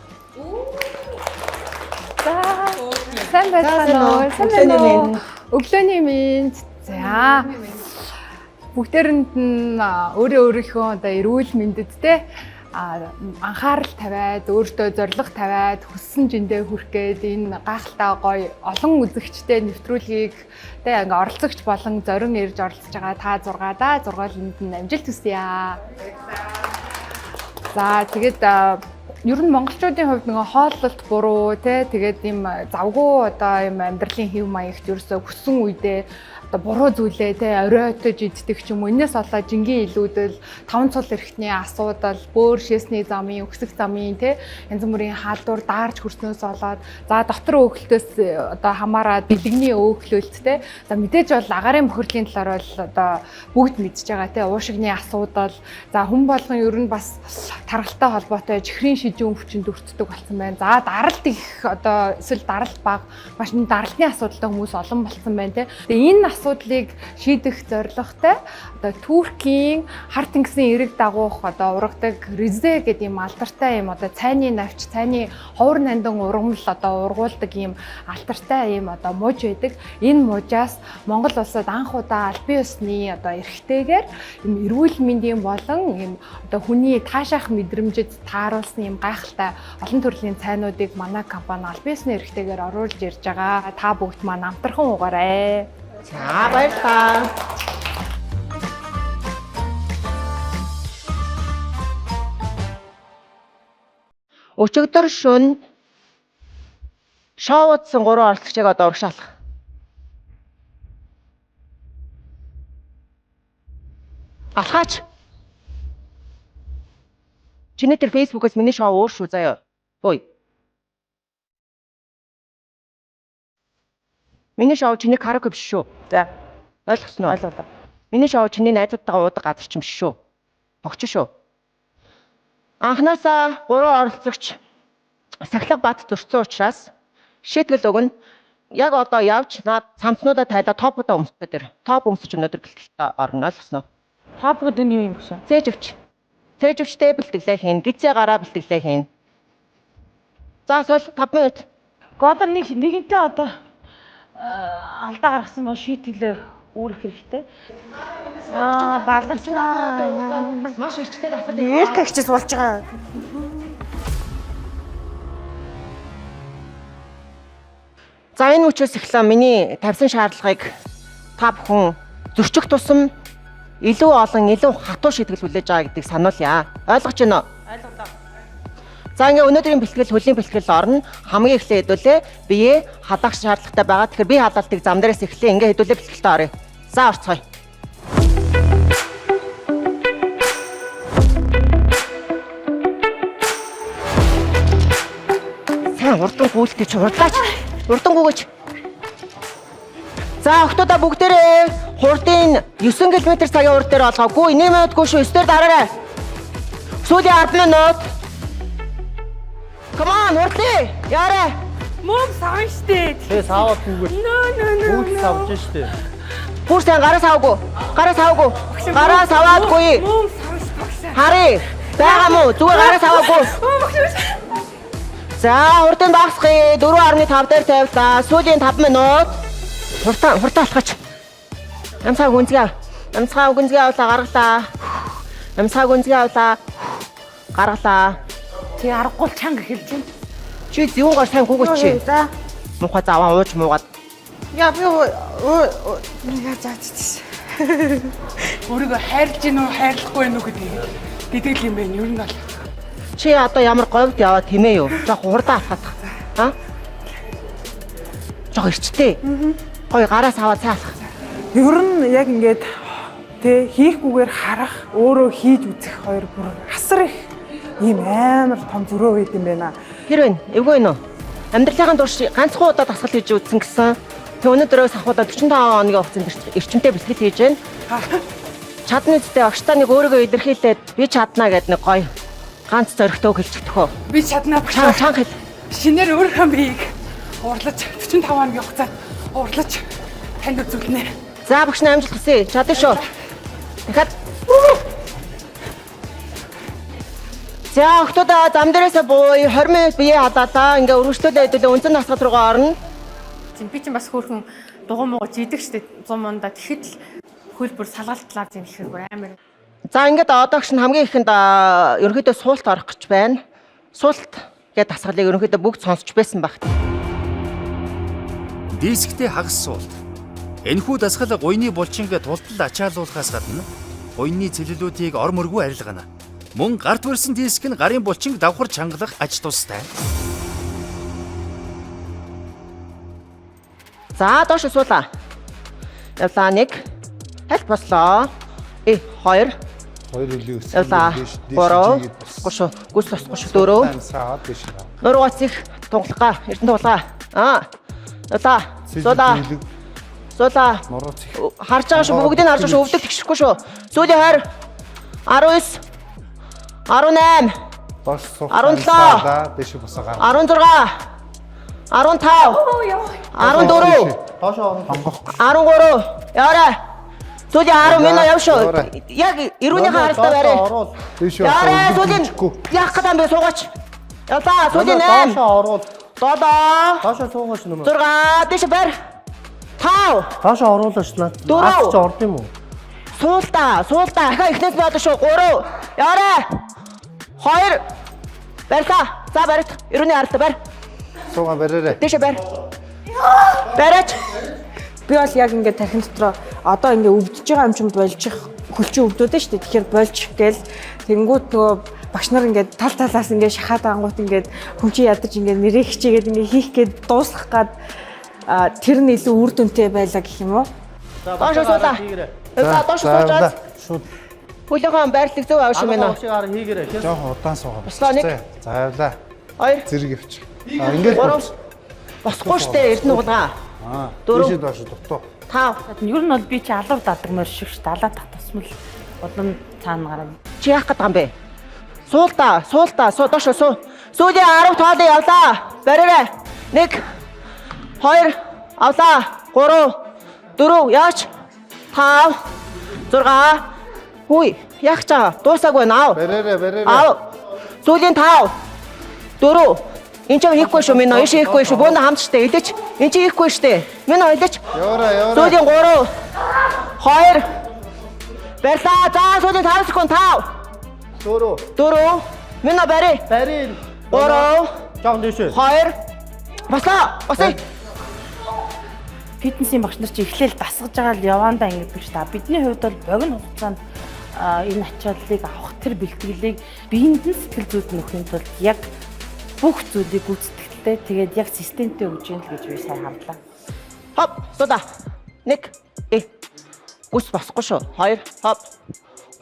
Сайн байна уу? Сайн байна уу? Өглөөний мэнд. За. Бүгдээрэнд нь өөрийнхөө одоо эрүүл мэндэд те анхаарал тавиад, өөртөө зориг тавиад, хүссэн жиндээ хүрэх гээд энэ гайхалтай гоё олон үзэгчтэй нэвтрүүлгийг тэ ингээ оролцогч болон зорин ирж оролцож байгаа та 6 энд нь амжилт хүсье. За тэгээд ер нь монголчуудын хувьд нөгөө хооллолт буруу те тэгээд ийм завгүй одоо ийм амьдралын хэв маягт ерөөсөө хүссэн үедээ буруу зүйлээ те оройтож иддэг ч юм уу. Энээс болоод жингийн илүүдэл, таван цул эрхтний асуудал, бөөр шээсний замын, өксөх замын те янз бүрийн хаалдуур даарч хүрснөөс болоод за дотор өөхлөөс одоо хамаараад бэлгэний өөхлөлт те за мэдээж бол агаарын бохирлын талаар бол одоо бүгд мэдж байгаа те уушигны асуудал за хүн болгон ер нь бас тархалтай холбоотой чихрийн шижүүн өвчнөд өртдөг болсон байна. За даралт их одоо эсвэл даралт бага маш даралтны асуудалтай хүмүүс олон болсон байна те. Тэгээ энэ асуудлыг шийдэх зорилготой одоо Туркийн хар тэнгисийн эрэг дагуух одоо ургадаг Ризе гэдэг юм алдартай юм одоо цайны навч, цайны ховор нандин ургамал одоо ургуулдаг юм алдартай юм одоо мууж байдаг. Энэ муужаас Монгол улсад анх удаа аль бие усны одоо эрхтэйгээр юм эрүүл мэндийн болон юм одоо хүний таашаах мэдрэмжид тааруулсан юм гайхалтай олон төрлийн цайнуудыг манай компани аль бие усны эрхтэйгээр оруулж ирж байгаа. Та бүгд маань амтархан угаарай. За баярлалаа. Өчигдөр шөнө шоудсан 3 оролцогчийг одоо урагшаалах. Алхаач. Чиний тэр фэйсбүүкээс миний шоу өөр шүү заяа. Ой. Миний шоу чиний караоке биш шүү. За. Ойлгосноо? Ойлголоо. Миний шоу чиний найзуудтайгаа уудаг газар ч юм шүү. Богч шүү. Анхнаасаа 3 оролцогч сахилга бат зөрчсөн учраас шийтгэл өгнө. Яг одоо явж наад цамцнуудаа тайлаа топуудаа өмсөх дээр. Топ өмсөж өнөөдөр бэлтгэлтэй орно ойлгосноо? Топ гэдэг нь юу юм бэ? Цээжвч. Цээжвчтэй бэлтгэлээ хийн. Гизээ гараа бэлтгэлээ хийн. За сол 5 минут. Гол нэгэнтээ одоо алдаа гаргасан бол шийтгэлээ үүрэх хэрэгтэй. Баланцнаа. Маш ихтэй давхад Эркэгчс болж байгаа. За энэ үчээс эхлээ миний тавьсан шаардлагыг та бүхэн зөрчих тусам илүү олон илүү хатуу шийтгэл хүлээж байгаа гэдгийг сануулъя. Ойлгож байна уу? Ойлголоо. За ингээ өнөөдрийн бэлтгэл хөлийн бэлтгэл орно. Хамгийн эхлээ хэдүүлээ бие хадах шаардлагатай байгаа. Тэгэхээр бие хадалтыг зам дээрээс эхлээ ингээ хэдүүлээ бэлтгэлтэй оръё. За орцгоё. Сайн урдан гүйлтэй ч урдлаач. Урдан гүгэж. За охтуудаа бүгдээрээ хурдын 9 км цагийн урд дээр олгоогүй. 1 минутгүй шүү. 9 дээр дараарай. Сүүлийн 10 минут. Come on, урдээ. Яарэ. Мөн савн штэ. Тэ саавал бүгд. Бүгд савж штэ. Бүрс гараас аваагүй. Гараас аваагүй. Гараас аваадгүй. Мөн савн штэ. Харъя. Байгаа мó? Зүгээр гараас аваагүй. За, хурдан багсгая. 4.5 дээр тавьлаа. Сүүлийн 5 минут. Хурдан алхач. Амсаа гүнзгий. Амсаа гүнзгий авлаа гаргалаа. Амсаа гүнзгий авлаа. Гаргалаа. Тий аргагүй чанга эхэлж байна. Чи зүүнгаар сайн гүгэж чи. За. Мухаа заваа ууж муугаад. Яа би яа заачдээс. Өөрийгөө хайрлж гин үү, хайрлахгүй байна уу гэдэг юм байна. Ер нь бол Чи одоо ямар говьд яваа тэмээ юу? Жог хурдан алхах. Аа? Жог ирчтэй. Гой гараас аваад цай алхах. Ер нь яг ингээд тэ хийхгүйгээр харах, өөрөө хийж үзэх хоёр бүр асар их ийм амар том зөрөө байд юм байна. Тэр вэ? Эвгүй нөө. Амьдралын турш ганцхан удаа дасгал хийж үзсэн гэсэн. Тэг өнөөдрөөс ахуудаа 45 хоногийн хугацаанд эрчимтэй бэлтгэл хийж байна. Чадны үстэй багштаа нэг өөрийгөө илэрхийлээд би чаднаа гэдэг нэг гоё ганц зоригтойг хэлчихдэг хөө. Би чаднаа багш. Чанга хэл. Шинээр өөрийнхөө биеийг уурлаж 45 хоногийн хугацаанд уурлаж танд үзүүлнэ. За багш нь амжилт хүсье. Чадна шүү. Дахиад. За охтуудаа зам дээрээсээ бууя 20 минут бие хадаа. Ингээ өргөжлөлөө хэдүүлээ үнцэн насгал руугаа орно. Би ч бас хөөрхөн дугуй муугаж идэг штэ 100 мунда. Тэгэхэд л хөлбөр салгаалтлаа юм ихээр бүр амар. За ингээд одоогш нь хамгийн ихэнд ерөнхийдөө суулт орох гэж байна. Суулт гэдэг дасгалыг ерөнхийдөө бүгд сонсч байсан баг. Дисктэй хагас суулт. Энэхүү дасгал гуйны булчинг тултал ачаалуулахаас гадна гуйны цэллülүүдийг ор мөргүй арилгана. Мөн гарт барьсан диск нь гарын булчинг давхар чангалах аж тустай. За доош суулаа. Явлаа 1. Хальт бослоо. 2. 2 хөлөө өсгөх. Явлаа 3. Гошо. Гүс босгош 4. Саад дэш. Нуруугац их тунгалгаа. Эрдэнэ тулгаа. Явлаа. Суулаа. Суулаа. Нурууц их. Харж байгаа шүү. Бүгдийг харж байгаа шүү. Өвдөг тэгшрэхгүй шүү. Сүүлийн 20. 19. 18. Доош суух. 17. Дэш босгаа. 16. 15. 14. Доош онгох. 13. Яарай. Сүүлийн 10 минут явшоо. Яг ирүүнийхээ харалтаа барай. Дэш. Яарай сүүлийн яах гэдэг юм бэ суугач. Яваа сүүлийн 8. Оруул. 7. Доош суугаач нүмэ. 6. Дэш бар. 5. Доош оруулаач наа. Дөрөв. Ч орд юм уу? Суултаа. Ахаа ихнээс бод шүү. 3. Яарай. 2. Барьлаа. За барьт. Ирүүний харалтаа бар. Суугаа барээрэй. Дэш бар. Бараач. Би бол яг ингээд тархин дотроо одоо ингээд өвдөж байгаа юм чинь болчих хөлчин өвдөөд нь шүү дээ. Тэгэхээр болчих гээл тэнгуут нөгөө багш нар ингээд тал талаас ингээд шахаад ангууд ингээд хүмчи ядаж ингээд нэрээ хичээгээд ингээд хийх гээд дуусгах гад тэр нь илүү үр дүнтэй байлаа гэх юм уу? Доош суулаа. За доош суучаад. Шууд. Хөлөөхөн байрлал зөв авах юм байна. Жохон удаан суугаа. Бослоо 1. За явлаа. 2. Зэрэг өвч. Ингээд 3. Босхгүй штэ эрдэнэ угaalгаа. 4. Дэш доош дутуу. 5. Ер нь бол би чи алуур дадагмаар шиг ш далаа тах тусмал улам цаана гараад. Чи яах гэдэг юм бэ? Суултаа, суу доош суу. Сүүлийн 10 тоолоо явлаа. Барээрэй. 1. 2. Авлаа. 3. 4. Яач. 5. 6. Хүй, яах чаа? Дуусаагүй наа. Барээрэй. Аав. Сүүлийн 5. 4. Энд чинь хийхгүй шүү минь иш хийхгүй шүү. Бөөнд хамтчтай илээч. Энд чинь хийхгүй штэ. Минь илээч. Яваа. Сүүлийн 3. 2. Барьлаа. За сүүлийн 5 секунд 5. 4. Минь барь. 3. Жоон дэш. 2. Босоо. Фитнесийн багш нар чи эхлээл дасгаж байгаа л явандаа ингэж биш та. Бидний хувьд бол богино хугацаанд энэ ачааллыг авах тэр бэлтгэлийг биеинд нь сэтгэл зүйд нөхөнд бол яг бүх зүйлийг гүйцэтгэлтэй тэгээд яг системтэй өгж ийн л гэж би сайн хандлаа. Хоп, суда. 1. Гүс босхгүй шүү. 2. Хоп.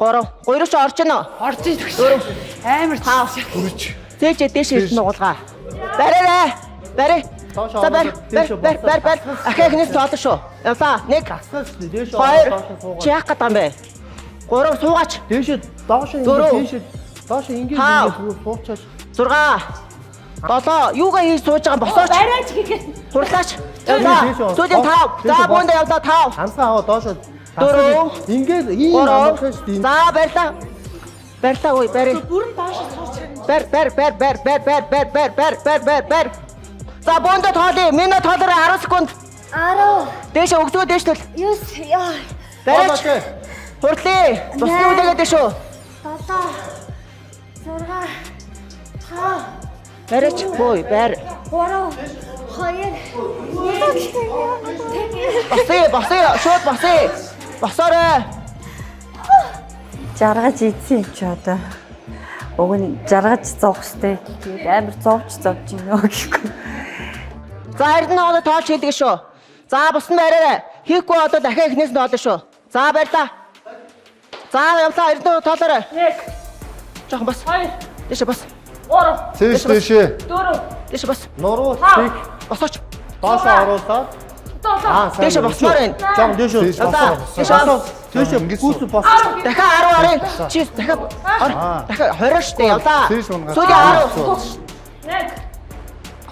3. Гуйрч орж гинэ. Орж идэх шүү. Амар Хүрч. Зээч дэш ирсэн уулгаа. Барь. За бар. Ахаа ихнээс тоолно шүү. Явлаа. 1. 2. Чи яах гэдэг юм бэ? 3 суугач. Дэш доош ингээд. Доош ингээд суучаач. 6. 7. Юугаа хийж сууж байгаа босооч. Барайч гэхэд Хурлаач. Явлаа. Сүүлийн 5. За буундаа явлаа 5. Хамсаа аваа доош. 4. Ингээд ийм амархаж тийм. За барьлаа. Барьлаа ой барь. бүрэн доош сууч. Бар. За буундаа тоолъё. Минут тоолороо 10 секунд. 10. Дээш өгдөө дээш төл. 9. Яа. Барьж. Хурлаа. Босны үлээгээд дэш үү. 7. 6. 5. Барьж. Хөөе бар. 3. 2. Босъё. Шууд босъё. Босоорой. Жаргаж ийдсэн юм чи одоо. Уг нь жаргаж зовх штэ. Тэгээд амар зовж байна гэхгүй. За эрдэнэ хоолой тоолж хийдэг шүү. За бус нь бариарай. Хийхгүй одоо дахиад ихнээс нь тоолно шүү. За барьлаа. За явлаа эрдэнэ тоолоорой. 1. Жохон бас. 2. Дэш бас. 3. Дэш. 4. Дэш бас. Нуруу. Босооч. Доош оруулаад. Дэше босмоор байна. Зам дэше. Дэше гүс бос. Дахиад 10 орё. Чи дахиад дахиад 20 штэ явлаа. Сүүлийн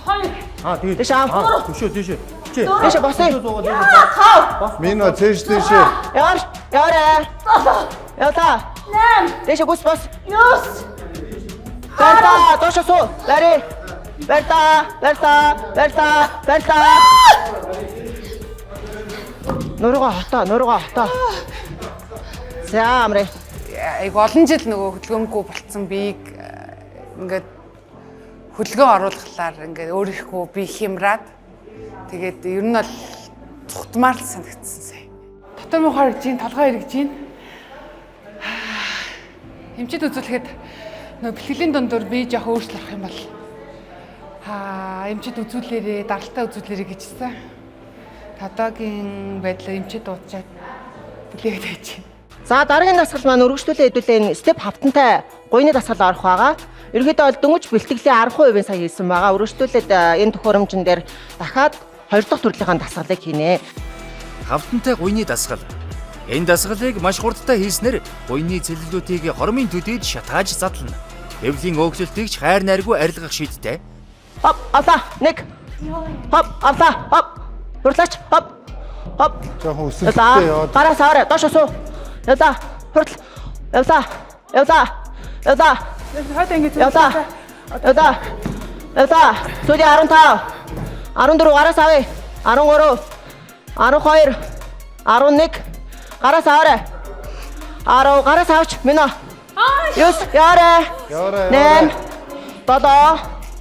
10. Тэгээд. Дэше аа. Төшөө дэше. Дэше босъё. Минь цэш дэше. Яваарэ. Явлаа. Дэше гүс бос. Берта, доош суу. Бари. Берта. Нуруугаа хотоо. За амрэ. Айгу олон жил нөгөө хөдөлгөөнгүй болцсон биеийг ингээд хөдөлгөөн оруулахлаар ингээд өөрийнхөө би хямраад тэгээд ер нь бол цухтмаар л санагдсан сая. Дотор мухаар гэж толгой эргэж гин. Хэмжээд үзүүлэхэд нөгөө бэлтгэлийн дундуур би жоох өөрчлөх юм бол эмчэд үзүүлээрээ, даралтаа үзүүлээрээ гэжсэн. Одоогийн байдлаар эмчэд дуудаад бүлээгээд байж байна. За дараагийн дасгал маань өргөжлүүлээ хэдүүлэн степ хавтантай гуйны дасгал орох байгаа. Ерөнхийдөө бол дөнгөж бэлтгэлийн 10% сая хийсэн байгаа. Өргөжлүүлээд энэ төхөөрөмжн дээр дахиад 2 дахь төрлийн дасгалыг хийнэ. Хавтантай гуйны дасгал. Энэ дасгалыг маш хурдтай хийснээр гуйны цэллүүдийг хормын төдийд шатааж задлана. Эвлийн өглөлтийг ч хайр найргүй арилгах шийдтэй. Хоп, алаа, нэг. Хоп, алаа, хоп. Хурлаач, хоп. Жоохон өсөлттэй яа. Гараа саарэ, доош суу. Явлаа, хурл. Явлаа. Хойд ингэж Явлаа. Сүүлийн 15. 14 гараас авъя. 13. 12. 11. Гараас аваарэ. 10 гараас авч минь. 9 яарэ. 8 7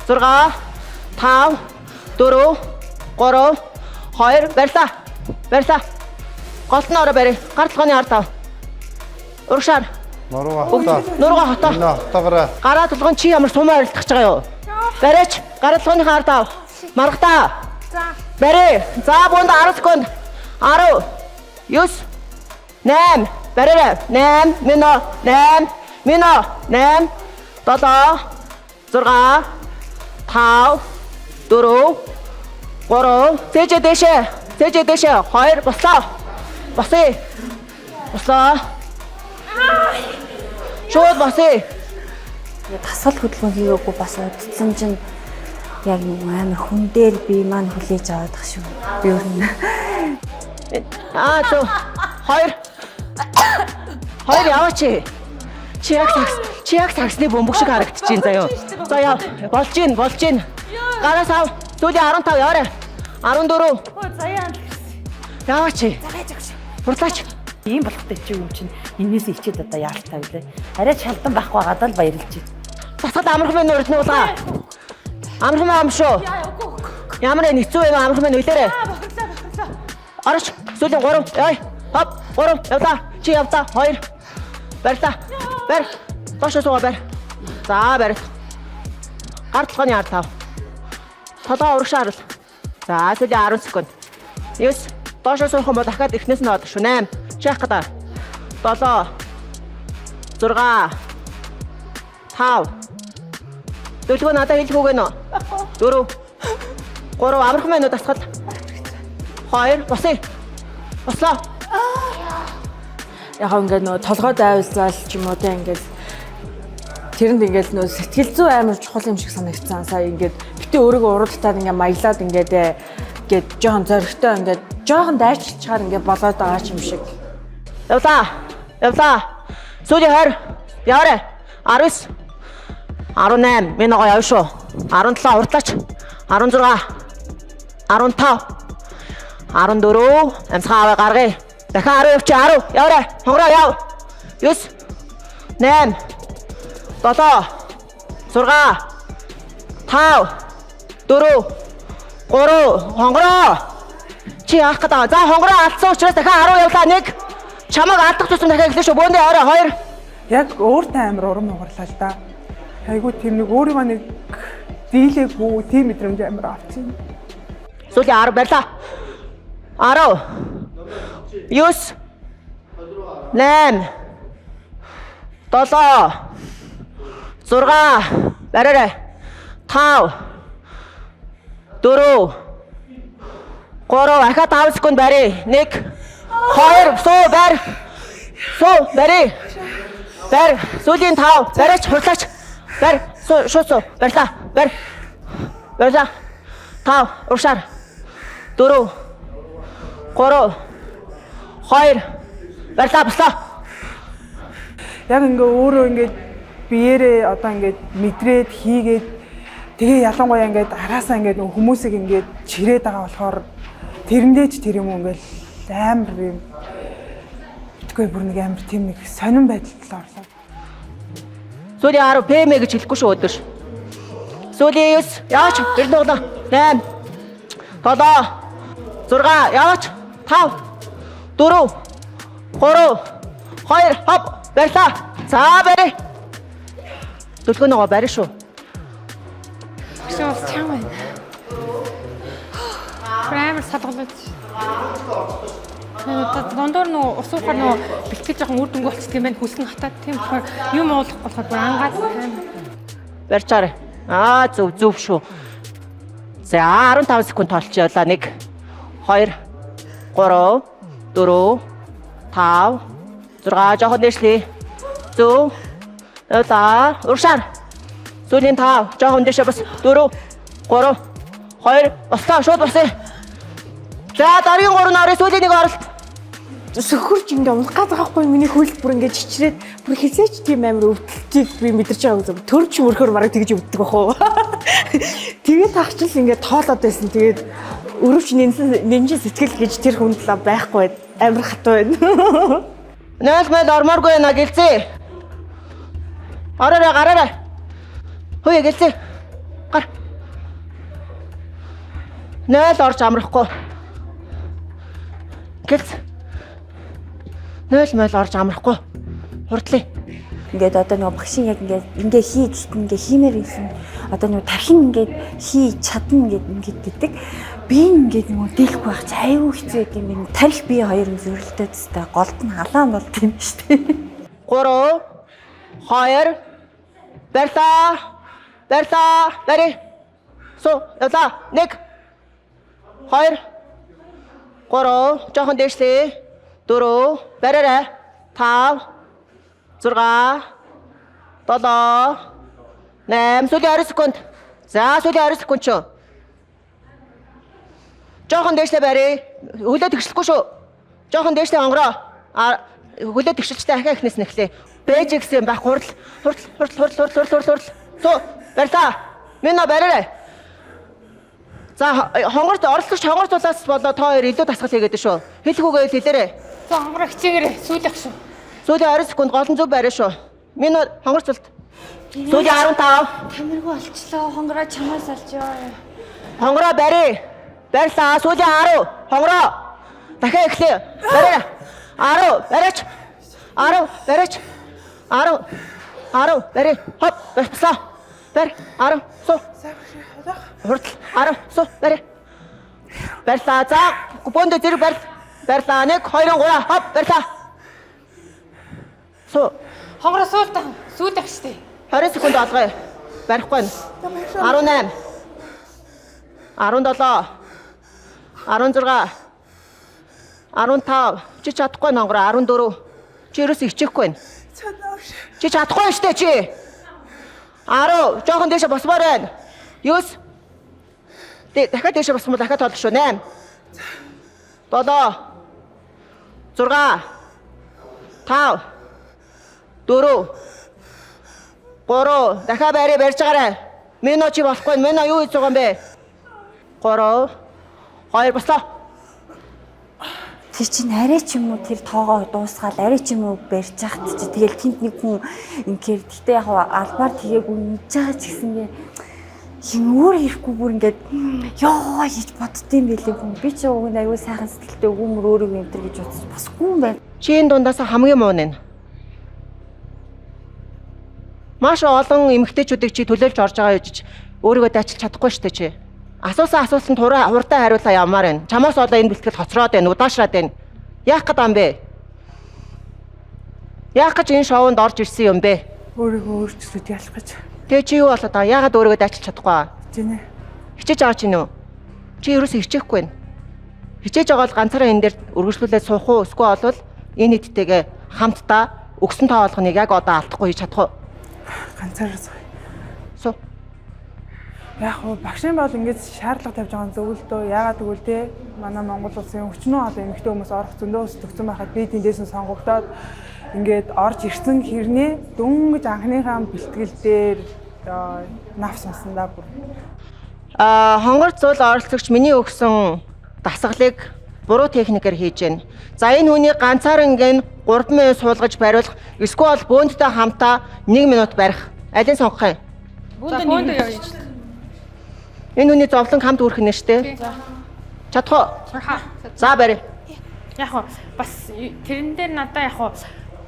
6 5 4 3 2 барьлаа. Голт нь ороо барь. Гар толгойн ард тав. Урагшаар. Нуруугаа хотоо. Хотоогоорой. Гараа толгойн чи ямар сумаар арилдах гэж байгаа юу? Бариач. Гар толгойн ард тав. Маргатаа. За. Барь. За бүнд 10 секунд. 10 9 8 барьаа. 8 мино 8 7 6 5 4 3 цэжэ дэшэ 2 бослоо. Шууд босъё. Тасгал хөдөлгөөн хийгээгүй бас удцсан чинь яг нэг амар хүн дээр би маань хүлээж аваад тах шүү. Би өөрөө. Зөө. 2 яваач. Чи яг таксны бөмбөг шиг харагдчихээн заяа. За яа. Болж гин. Гараас ав. Сүүлийн 15 яваарэ. 14. Заяа. Яваач. Хурлаач. Ийм болохтой чи юм чинь энээс ичээд одоо яалтаа үлээ. Арай шалдан байхгүй гадаа л баярлж байна. Тасгал амархан өрднө уулаа. Амархан ам шүү. Ямар нэгцүү юм амархан үлээрээ. Арч сүүлийн 3. Яй. Хоп 3 явлаа. Чи явлаа. 2. Барь. Доош суугаа барь. За барь. Гар толгойн ард тав. Толгой урагшаар л. За сүүлийн 10 секунд. 9 доош суух юм бол дахиад эхнээс нь одог шүү. 8 чих гадаа. 7 6 5 Дөлгөө надад хэлэх үг нэ. 4 3 амархан байна уу дасгал. 2 бослоо. Яг ингээд нөгөө толгой дайвалзаал ч юм уу те ингээд тэрэнд ингээд нөгөө сэтгэл зүй амар чухал юм шиг санагдсан. Сая ингээд битээ өөрийгөө уралдаад ингээд маяглаад ингээд жоохон зоригтой ингээд жоохон дайчилчаар ингээд болоод байгаа юм шиг. Явлаа. Сүүлийн 20 яваарэ. 19 18 минь гоо яв шүү. 17 уртлаач. 16 15 14 амсгаа гаргая. Дахиад 10 явчих 10 яваарэ. Хонгороо яв. 9 8 7 6 5 4 3 хонгороо. Чи яах гэдэг. За хонгороо алдсан учраас дахиад 10 явлаа. 1 чамаг алдах тусам дахиад эхлэв шүү. Бөөндөө орой 2. Яг өөртөө амар урам угарлаа л да. Айгуу тийм нэг өөрийгөө нэг дийлээгүй тийм мэдрэмж амар авчихсан. Сүүлийн 10 барьлаа. 10 9 8 7 6 бараарай. 5 4 3 ахаа 5 секунд барь. 1 2 суу барь. Суу барь. Барь. Сүүлийн 5 барьж хурлаач. Барь. Суу шууд суу. Барьлаа. Барь. Барьлаа. 5 уршаар. 4 3 2 барьлаа баслаа. Яг ингээ өөрөө ингээ биеэрээ одоо ингээ мэдрээд хийгээд тэгээ ялангуяа ингээ араасаа ингээ нөх хүмүүсийг ингээ чирээд байгаа болохоор тэрэндээ ч тэр юм уу ингээ амар юм битгүй бүр нэг амар тийм нэг сонирн байдалд орлоо. Сүүлийн 10 ПМ гэж хэлэхгүй шүү өдөр. Сүүлийн 9 яач 9 8 7 6 яач 5 4 3 2 хоп барьлаа. За барь. Төлгөөнөө барь шүү. Шоо чам байна. Праймер садгалж. Дондор нөө усуухаар нөө бэлтгэл жоохон үр дүнгүй болчихсон юм байна. Хүсгэн хатаад тийм болохоор юм уулах болохоор бүр ангаад. Барьчаарай. Зөв шүү. За 15 секунд толчихлаа. 1 2 3 4 5 6 жоохон дэшлээ. Зөв. За уршаар. Сүүлийн 5 жоохон дэшээ бас 4 3 2 босоо шууд босъё. За дараагийн 3 нарыг сүүлийн нэг оролт. Сөхөрч ингээ унах гад байхгүй миний хөлд бүр ингээ чичрээд бүр хизээч тийм амар өвдөлтийг би мэдэрч байгаа юм. Төрч мөрхөр бараг тэгж өвддөг бахуу. Тэгээд тахчил ингээ тоолоод байсан. Тэгээд өрөвч нэнжин сэтгэл гэж тэр хүн талаа байхгүй амар хатуу байна. Найл мэл ормооргүй на гэлцээ. Гараарай. Хөөе гэлцээ. Гар. Найл орж амрахгүй. Гэлц. Найл мэл орж амрахгүй. Хурдлаа. Ингээд одоо нөгөө багшийн яг ингээ хий гэхдээ ингээ хиймээр байсан. Одоо нөгөө дахин ингээд хий чадна ингээд гэдэг. Би ингээд нөгөө дийлэхгүй байх чи аюу хэцүү гэдэг юм. Тарих би хоёр нь зөрлөлтөд өстэй голд нь халаан болд юм шүү дээ. 3 2 барьлаа. Барь. Суу явлаа. 1 2 3 жоохон дэшлээ. 4 барьарай. 5 6 7 8 сүүлийн 20 секунд. За сүүлийн 20 секунд ч. Жоохон дэшлээ барь. Хөлөө тэгшлэхгүй шүү. Жоохон дэшлээ онгороо. Хөлөө тэгшилчтэй ахаа ихнээс нэхлээ. Бэж гэсэн байх хурл. Суу барьлаа. Минь барьарай. За хонгорт оролцогч хонгорцуулаас болоо та хоёр илүү тасгал хийгээд шүү. Хэлэхүүгээ хэлээрэй. За хонгороо хичээгээрэй. Сүүлэх шүү. Сүүлийн 20 секунд голон зүг барь шүү. Минь хонгорцуулт. Сүүлийн 15. Тамиргүй болчлоо. Хонгороо чамаас алж ёо. Хонгороо барь. Барьлаа. Сүүлийн 10. Хонгороо. Дахиад эхлэе. Барь. 10 барьж. 10 барьж. 10 барь. Хоп барьсаа. Барь. 10 суу. Хурд 10 суу барь. Барьлаа. За бөөндө зэрэг барь. Барьлаа. 1 2 3 хоп барьлаа. Суу. Хонгороо суултаа. Сүүлэх штэ. 20 секунд алгая. Барихгүй нь. 18 17 16 15 чи чадахгүй нонгороо 14 чи ерөөс ичээхгүй нь. Чи чадахгүй штэ чи. 10 жоохон дэше босмоор байна. 9 дахиад дэше босмоор дахиад тоолох шүү. 8 7 6 5 4 3 дахиад барьж байгаарай. Мино чи болохгүй. Мино юу хийж байгаа юм бэ? 3 2 бослоо. Тэр чинь арай ч юм уу тэр тоогоо дуусгаал арай ч юм уу барьж яхад чи тэгэл тэнд нэг хүн ингээр гэтээ яг албаар тгээгүй мэдж байгаа ч гэсэнгээ хин өөр ирэхгүй бүр ингээд ёо хийж боддtiin байлээ хүн. Би ч уг нь аюу сайхан сэтгэлтэй өгөөмөр өөрийгөө энэ төр гэж бодож басгүй юм байна. Чи энэ дундаас хамгийн муу нэ. Маш олон эмэгтэйчүүдийг чи төлөөлж орж байгаа гэж өөрийгөө дайчилж чадахгүй шүү дээ чи. Асуусан асуултанд хурдан хариулаа явмаар байна. Чамаас одоо энэ бэлтгэл хоцроод байна, удаашраад байна. Яах гээд юм бэ? Яах гэж энэ шоунд орж ирсэн юм бэ? Өөрийгөө өөрчлөлт ялах гэж. Тэгээ чи юу болоод байгаа? Яагаад өөрийгөө дайчилж чадахгүй аа? Жинэ. Хичээж байгаа чи нүү? Чи ерөөсөө хичээхгүй байна. хичээж байгаа бол ганцаараа энэ дээр үргэлжлүүлээд суух уу эсвэл бол энэ нийттэйгээ хамтдаа өгсөн тоолгоныг яг одоо алдахгүй хийж чадах уу? Ганцаараа сууя. Суу. Яг уу багшийн бол ингэж шаардлага тавьж байгаа зөв л дөө. Яагаад гэвэл те манай Монгол улсын өчнөө одоо эмэгтэй хүмүүс орох зөндөөс төгсөн байхад би тэндээс нь сонгогдоод ингээд орж ирсэн хэрнээ дөнгөж анхныхаа бэлтгэл дээр нав сонсондаа бүр. Хонгор зуул оролцогч миний өгсөн дасгалыг буруу техникээр хийж байна. За энэ хүний ганцаараа ингээд 3 минут суулгаж бариулах эсвэл бөөндтэй хамтаа 1 минут барих. Алийг сонгох юм? Бөөндөө явъя. Энэ хүний зовлон хамт үүрэх нь штэ. Чадах уу? За барь. Яг хоо бас тэрэн дээр надаа яг хоо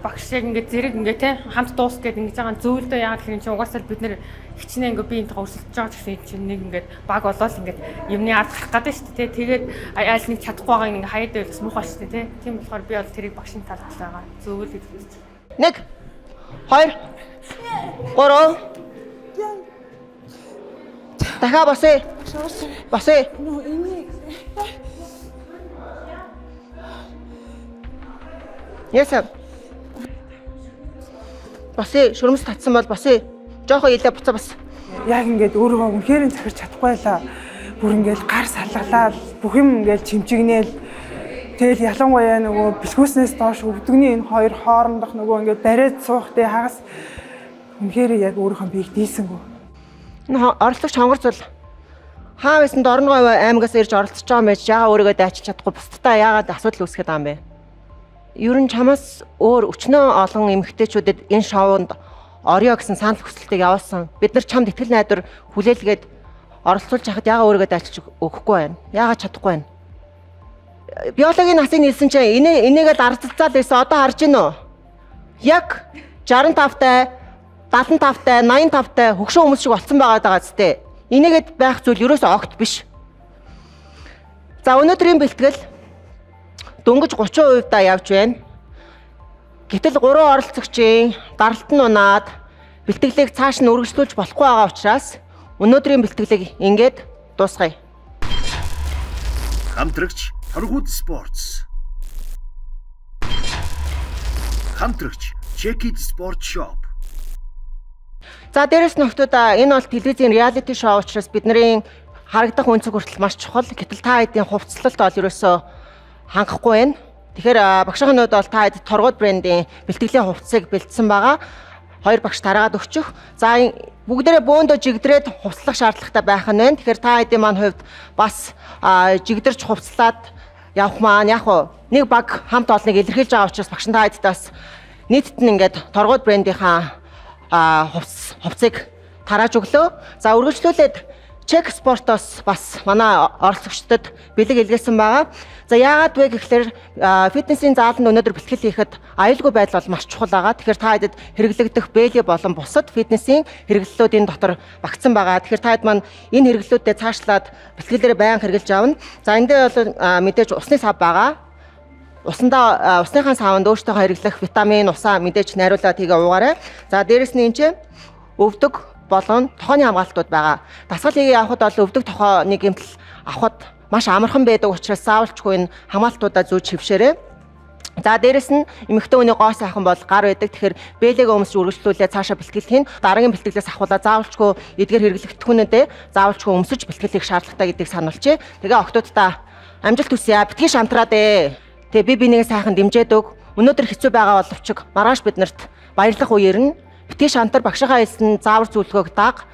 багш яг ингээд зэрэг ингээд те хамт дуус гэдэг ингэж байгаа зөвлөдөө яагаад гэхээр чинь угаасаа бид нэр хичнээн ингээд биеийн тухай өрсөлдөж байгаа гэсэн чинь нэг ингээд баг болоод ингээд юмны ард гарах гэдэг шүү дээ те. Тэгээд айл нэг чадахгүй байгаа ингээд хаяад байвал муухай шүү дээ те. Тийм болохоор би бол тэрийг багшийн талд байгаа зөвлөд гэж. 1 2 3 дахиад босъё. Босъё. Ясаа. Босъё. Шүрмэс татсан бол босъё. Жохоо илээ буцаа бас. Яг ингээд өөрөө үнэхээр захирч чадахгүй байлаа. Бүр ингээд гар салгалаа, бүх юм ингээд чимчигнээл. Тэгэл ялангуяа нөгөө бэлгүүснээс доош өвдөгний энэ хоёр хоорондох нөгөө ингээд бариад суух тэ хагас үнэхээр яг өөрийнхөө биеийг дийлсэнгүү. Оролцогч хонгор зул хаа байсан Дорногов аймагаас ирж оролцож байгаа мэж яага өөрийгөө дайчилж чадахгүй бусдаа яагаад асуудал үүсгэж байгаа юм бэ? Ер нь чамаас өөр өчнөө олон эмэгтэйчүүдэд энэ шоунд орё гэсэн санал хүсэлтийг явуулсан. Бид нар чамд итгэл найдвар хүлээлгээд оролцуулж хахад яага өөрийгөө дайчилж өгөхгүй байна. Яагаад чадахгүй байна? Биологийн насыг нийлсэн чинь энийгээ дарцалцаад байсан одоо харж гин үү? Яг 65-тай 75-тай, 85-тай хөгшин хүмүүс шиг болсон байгаа зү. Энийгэд байх зүйл ерөөсөө огт биш. За өнөөдрийн бэлтгэл дөнгөж 30% явж байна. Гэтэл 3 оролцогчийн даралт нь унаад бэлтгэлийг цааш нь үргэлжлүүлж болохгүй байгаа учраас өнөөдрийн бэлтгэлийг ингээд дуусгая. Хамтрагч Торгууд Sports. Хамтрагч Check-it Sport Shop. За дээрэс нь нөхдүүд энэ бол телевизийн реалити шоу учраас бидний харагдах үнцэг хүртэл маш чухал. Гэтэл та хэдийн хувцлалт бол ерөөсөө хангахгүй байна. Тэгэхээр багшийн хувьд бол та хэд Торгууд брендийн бэлтгэлийн хувцсыг бэлдсэн байгаа. 2 багш тараагаад өгчих. За бүгдээрээ бөөндөө жигдрээд хувцлах шаардлагатай байх нь байна. Тэгэхээр та хэдийн маань хувьд бас жигдэрч хувцлаад явах маань яг нэг баг хамт олныг илэрхийлж байгаа учраас багш та хэдтэй бас нийтэд нь ингээд Торгууд брендийнхаа хувцсыг тарааж өглөө. За үргэлжлүүлээд Check Sport-оос бас манай оролцогчдод бэлэг илгээсэн байгаа. За яагаад вэ гэхээр фитнесийн зааланд өнөөдөр бэлтгэл хийхэд аюулгүй байдал бол маш чухал байгаа. Тэгэхээр та хэдэд хэрэглэгдэх бэлэг болон бусад фитнесийн хэрэглэлүүдийн дотор багтсан байгаа. Тэгэхээр та хэд маань энэ хэрэглэлүүдэд цаашлаад бэлтгэлээр байнга хэрэглэж авна. За энд дээр бол мэдээж усны сав байгаа. Усныхаа савнд өөртөө хэрэглэх витамин, усаа мэдээж найруулаад хийгээ уугаарай. За дээрэс нь энэ өвдөг болон тохооны хамгаалтууд байгаа. Дасгал хийгээ явахад бол өвдөг тохооны гэмтэл авахд маш амархан байдаг учраас заавалчгүй энэ хамгаалтуудаа зүүж хөвшөөрэй. За дээрэс нь эмэгтэй хүний гоо сайхан бол гар байдаг. Тэгэхээр бэлэг өмсч үргэлжлүүлээ цаашаа бэлтгэл хийн. Дараагийн бэлтгэлээс ахуулаад заавалчгүй эдгээр хэрэглэгдэхүүнүүдээ заавалчгүй өмсөж бэлтгэл хийх шаардлагатай гэдгийг сануулчээ. Тэгээ октооддаа амжилт хүсье. Битгий шантраад ээ. Тэгээ би бинийгээ сайхан дэмжээд өг. Өнөөдөр хэцүү байгаа боловч маргааш биднэрт баярлах үеэр нь битгий шантар багшийнхаа хэлсэн заавар зөвлөгөөг даг.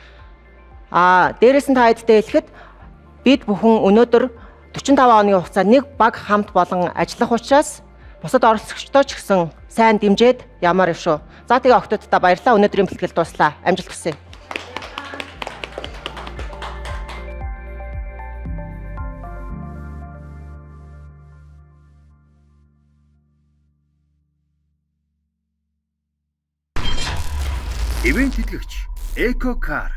Дээрээс нь та хэдтэй хэлэхэд бид бүхэн өнөөдөр 45 оны хугацаанд нэг баг хамт болон ажиллах учраас бусад оролцогчдоо ч гэсэн сайн дэмжээд ямаар юм шүү. За тэгээ октооддаа баярлалаа. Өнөөдрийн бэлтгэл дуслаа. Амжилт хүсье. Ивент тэтгэгч Eco Car.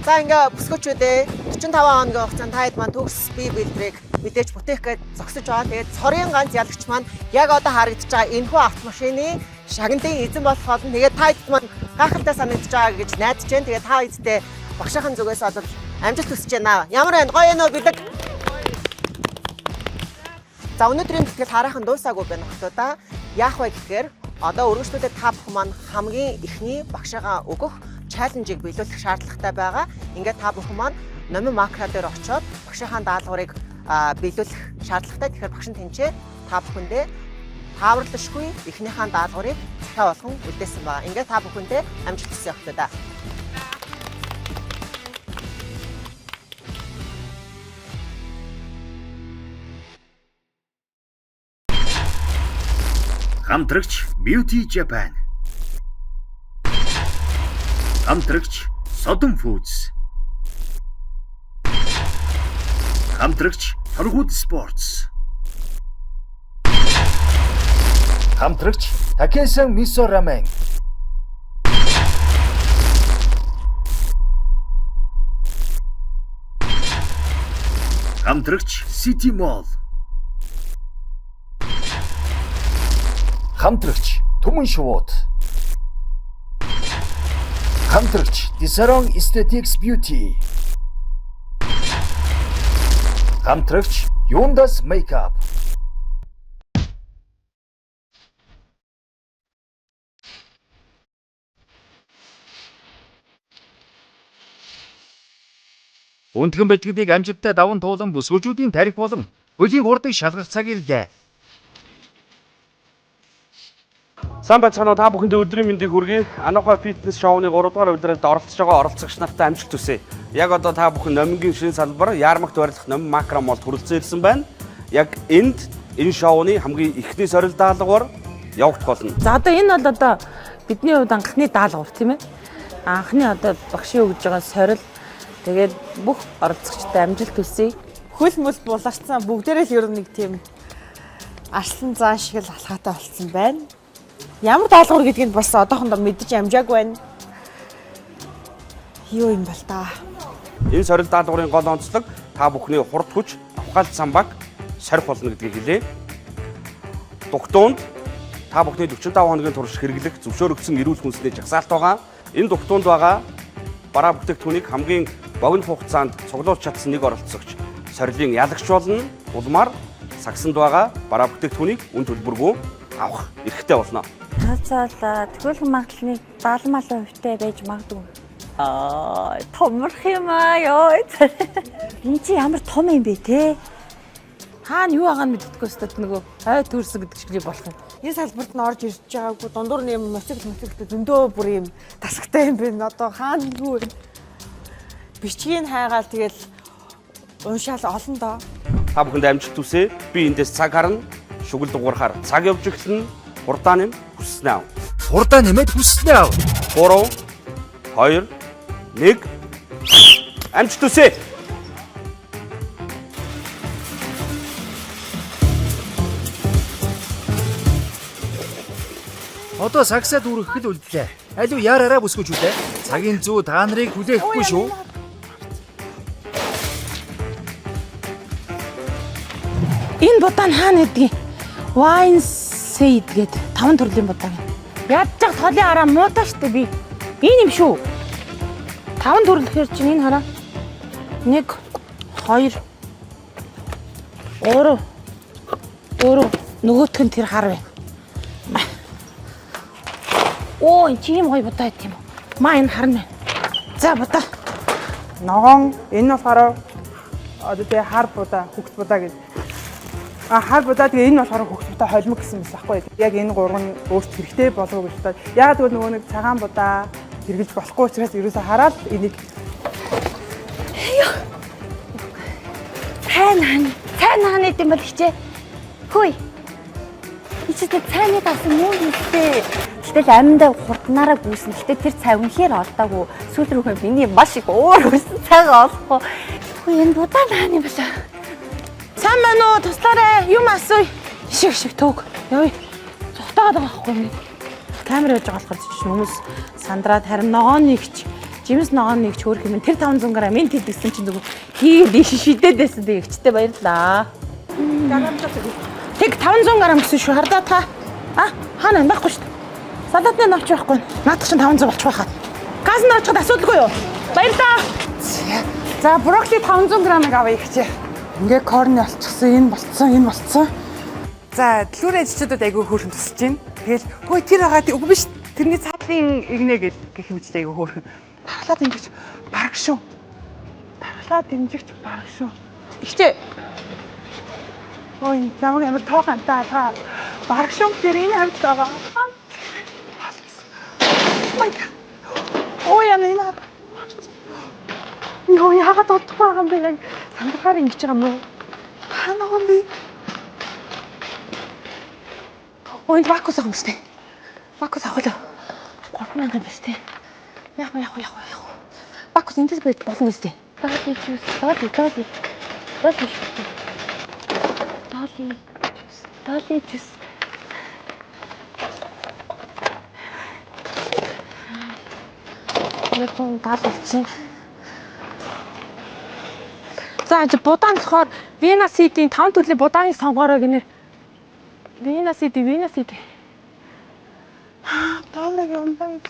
За ингээ бүсгүүчүүдээ 45 хоногийн хугацаанд та хэд маань төгс бие бэлтрийг мэдээж бүтээх гэж зогсож байгаа. Тэгээд цорын ганц ялагч маань яг одоо харагдаж байгаа энэхүү автомашины шагнадын эзэн болох болно. Тэгээд та хэд маань гайхалтай санагдаж байгаа гэж найдаж байна. Тэгээд та эдтэй багшийн зүгээс олж амжилт хүсэж байна. Ямар байна? Гоё нөө бидэг. За өнөөдрийн тэтгэл хараахан дуусаагүй байна хотуудаа. Яах вэ гэхээр одоо өргөжлүүдэд та бүхэн маань хамгийн ихний багшаагаа өгөх чаленжийг биелүүлэх шаардлагатай байгаа. Ингээд та бүхэн маань номин макро дээр очиод багшийн даалгаврыг биелүүлэх шаардлагатай. Тэгэхээр багш нь тэнцээ та бүхэндээ тааварлашгүй эхнийхээ даалгаврыг захиа болгон үлдээсэн байна. Ингээд та бүхэндээ амжилт хүсье хотуудаа. Хамтрагч Beauty Japan. Хамтрагч Sodom Foods. Хамтрагч Торгууд Sports. Хамтрагч Takesan Miso Ramen. Хамтрагч City Mall. Хамтрагч Түмэн шувууд. Хамтрагч Disarong Aesthetics Beauty. Хамтрагч Yundas Makeup. Өнтгөн бэлтгэдийг амжилттай даван туулан бүсгүүчүүдийн тарих болон хөлийн хурдыг шалгах цаг ирлээ. Сайн байцгаана уу, та бүхэндээ өдрийн мэндийг хүргэе. Аноха фитнес шоуны 3 дугаар удиралд оролцож байгаа оролцогч нартай амжилт хүсье. Яг одоо та бүхэн номингийн шинэ салбар Яармагт барилах номин макро молд хүрэлцэн ирсэн байна. Яг энэ шоуны хамгийн ихний сорил даалгавар явагдах болно. За одоо энэ бол одоо бидний хувьд анхны даалгавар тийм ээ. Анхны одоо багшийн өгж байгаа сорил. Тэгээд бүх оролцогчтой амжилт хүсье. Хөл мөл буларцсан бүгдээрээ л ер нь нэг тийм арслан зан шиг л алхаатай болсон байна. Ямар даалгавар гэдгийг бас одоохондоо мэдэж амжаагүй байна. Юу юм бол та? Энэ сорил даалгаврын гол онцлог та бүхний хурд хүч, авхаалт самбаг сорих болно гэдгийг хэлье. Дугтуунд та бүхний 45 хоногийн турш хэрэглэх зөвшөөрөгдсөн эрүүл хүнсний жагсаалт байгаа. Энэ дугтуунд байгаа бараа бүтээгдэхүүнийг хамгийн богино хугацаанд цуглуулж чадсан нэг оролцогч сорилын ялагч болно. Улмаар сагсанд байгаа бараа бүтээгдэхүүнийг үн төлбөргүй авах эрхтэй болно. Хацаалаа төгөөлгөн магадлалыг 70% хувьтай байж магадгүй. Томрох юм аа ёо. Энэ чи ямар том юм бэ те? Хаана юу байгаа нь мэддэггүй өсtöд нөгөө хай төрсөн гэдэг чиглэл болох юм. Энэ салбарт нь орж ирж байгаагүй дундуур нэм моцикл зөндөө бүр юм тасагтай юм бэ. Одоо хаана юу вэ? Бичгийн хайгаал тэгэл уншаал олон доо. Та бүхэнд амжилт хүсье. Би эндээс цаг харна. Шүгэл дугуурхаар цаг явж эхэлнэ. Хурдаа нэм хүснэ ав. Хурдаа нэмээд хүснэ ав. 3 2 1 амжилт хүсье. Одоо сагсаад үргэх л үлдлээ. Алив яараараа бүсгүүч үү те. Цагийн зүү та нарыг хүлээхгүй шүү. Энэ будаан хаана гэдгийг Wine Seed гэдэг 5 төрлийн будаан. Ядчих толын араа муудаа штэ би. Энэ юм шүү. 5 төрлөөр чинь энэ хараа. 1 2 3 нөгөөх нь тэр хар вэ. Оо энэ чи юм гоё будаа гэдэг юм уу? Маа энэ харна. За будаа. Ногоон энэ болохоор одоо тэгээ хар будаа, хөгс будаа гэж. Хар будаа тэгээ энэ болохоор хөгс будаа холимог гэсэн юм байхгүй. Яг энэ гурав нь өөрт хэрэгтэй болов гэж бодоод. Яг тэгвэл нөгөө нэг цагаан будаа хэрэглэж болохгүй учраас ерөөсөө хараад энийг Цайн хаана гэдэм бол хичээ. Хөөе. Ичээд цайны давсан муу хэлтэй. Гэтэл аминдаа хурднаараа гүйсэн. Гэтэ тэр цай үнэхээр олдоогүй. Сүүл рүүхээ миний маш их уур хүрсэн цайгаа олохгүй. Хөөе энэ будаа хаана юм бэ? Сайн байна уу? Туслаарай. Юм асууя. Шиг төг. Явъя. Цухтаад байгаа байхгүй юу? Камер явж байгаа болохоор хүмүүс сандраад харин ногоонийгч жимс ногоонийгч хөөх юм. Тэр 500 г энэ тэлдэгсэн чинь зүгээр хийгээд шидээд байсан дээ. Эгчтэй баярлаа. Тэг 500 г гэсэн шүү хардаа та. Хаана байхгүй шүү дээ. Салаатны навч байхгүй. Наадах чинь 500 болчих байхад. Газ нь очиход асуудалгүй юу? Баярлаа. За брокколи 500 грамыг авъя гэж. Ингээ корн олчихсан, энэ болцсон. За дэлгүүрийн ажилчдад айгүй хөөрхөн тусаж байна. Тэгэл хөөе тэр байгаа үгүй биш. Тэрний цаатлын игнэ гэх хэмжтэй айгүй хөөрхөн. Тархлаа дэмжигч бараг шүү. Тархлаа дэмжигч бараг шүү. Ихтэй. Ой, намайг амар тоохон та бараг шүү тэр энэ хамт байгаа. Ой яна энэ. Йоо яагаад одохгүй байгаа юм бэ? Яг сандрахаар ингэж байгаа юм уу? Ханаа юм бэ? Ой вакуус авах юмстэй. Вакуус авах л 3000 юм байна. Яг. Вакуус энэс байж болно үстэй. Дали жуус. Телефон даалгавчин. За будаан болохоор Вена Сидийн 5 төрлийн будааныг сонгоорой гинэ. Вена Сиди. Таалаг юм байна.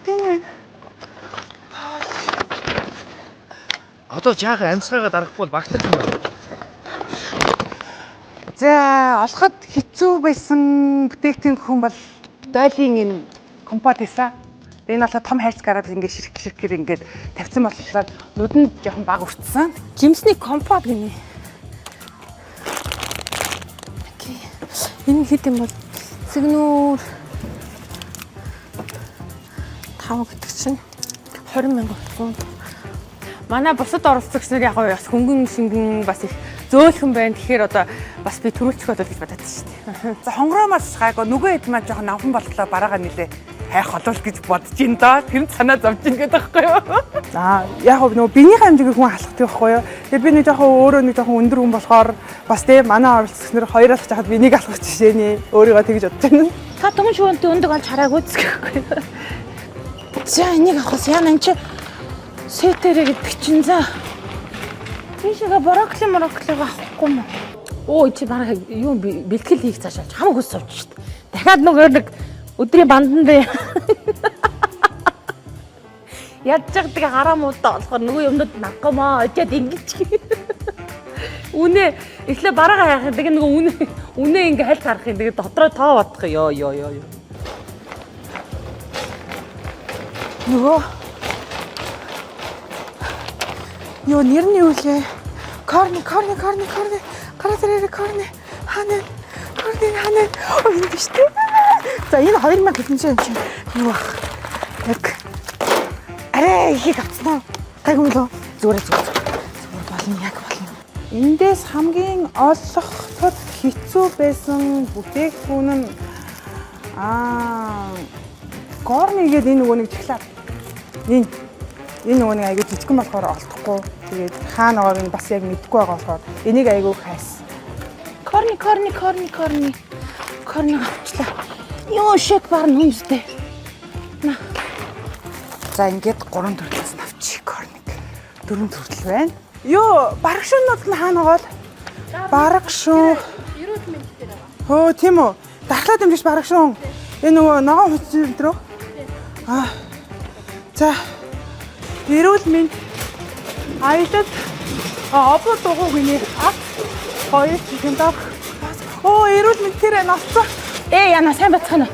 Тийм. Одоо жаахан амьсгаагаа дарахгүй бол багтах юм байна. За олоход хэцүү байсан бүтээгдэхүүн хүн бол дойлын энэ компот хийсэн. Энэ бол том хайрц гараад ингээд ширхгэр ингээд тавьсан болохоор нүдэнд жоохон баг өртсөн. Жимсний компот гинэ. Энэ хэд юм бол сигнуур 5 гэдэг чинь 20,000 болсон. Манай бусад оролцогч нар яг бас хөнгөн шингэн бас их зөөлхөн байна. Тэгэхээр одоо бас би төрүүлчих бодвол гэж бодоод шүү дээ. За хонгороомоос гайгүй нөгөө хэд маань жоохон навхан болтлоо бараагаа нилээ хайх холуул гэж бодож ин доо. Тэр санаа зовж ин гэдэг байхгүй юу? За яг нөгөө биений хэмжээг хүн халахдаг байхгүй юу? Тэгээ би нэг жоохон өөрөө нэг жоохон өндөр хүн болохоор бас тийм манай оролцогч нар хоёроос жахад биенийг алах жишээ нэ өөрийгөө тэгж бодож байна. Та түн шүүнтэй өндөг олж хараагүй гэхгүй юу? За энийг авахс яана энэ чи сэтэрэ гэдэг чинь за. Тийшээ брокколи авахгүй юм. Оо чи бараг юу бэлтгэл хийх цаашаа хамаагүй сувч шít. Дахиад нөгөө нэг өдрийн бандан дээр ядчихдаг хараа муудаа болохоор нөгөө юмнууд наггамаа очиад ингэж. Үнэ эхлээ бараагаа хайх. Тэгээ нөгөө үнэ ингээ хальт харах юм. Тэгээ дотроо тоо бодох ёо. Нөгөө ёо нэр нь юу лээ? Корни. Каратерэ корни. Ханаа. Ой энэ биш үү? За энэ 2000 хэдэн юм чинь юу ах? Яг арай их авцсан. Гайгүй лөө. Зүгээр болно яг болно. Эндээс хамгийн олоход хэцүү байсан бүтээгдэхүүн нь корни гэдэг энэ нөгөө нэг чихлаа. Энэ нөгөө нэг айгүй жижигэн болохоор олдохгүй. Тэгээд хаанаагаар нь бас яг мэдэхгүй байгаа болохоор энийг айгүй хайс. Корни авчлаа. Юу шиг барн хүмстэй. За ингээд 3 төрлөөс нь авчих корник. 4 төрөл байна. Юу бараг шуунууд нь хаанаагаар бараг шуун. Эрүүл мэнд дээр байгаа. Хөө тийм үү. Дархлаа дэмжиж бараг шуун. Энэ нөгөө ногоон хүч өдрөө. За. Эрүүл мэнд аялал опо дугуй гинэ. Хоёр чигэндаа. Эрүүл мэнд тэр ноцоо. Яна сайн бацгаана.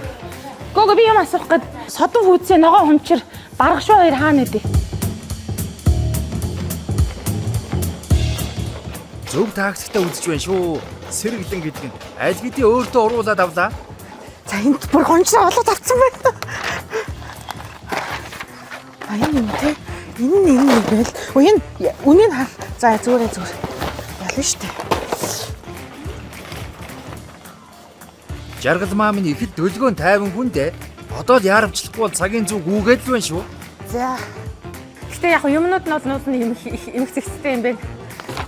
Гого би юм асуух гээд содон хүүцээ ногоо хумчир барах шүү хоёр хаана идэв. Зөв тактиктай үзэж байна шүү. Сэргэлэн гэдэг нь аль хэдийн өөртөө уруулаад авлаа. За энд бүр гончоо олоод авцсан байна. Энэ юм те. Энэ байл. Энэ үнийг хаа. За зүгээр. Ялна штэ. Жаргал маа минь ихэд төлгөөн тайван хүн дээ. Одоо л яарамчлахгүй бол цагийн зүг үгээд л байна шүү. За. Гэтэ яг юмнууд нь юм зэгцтэй юм байна.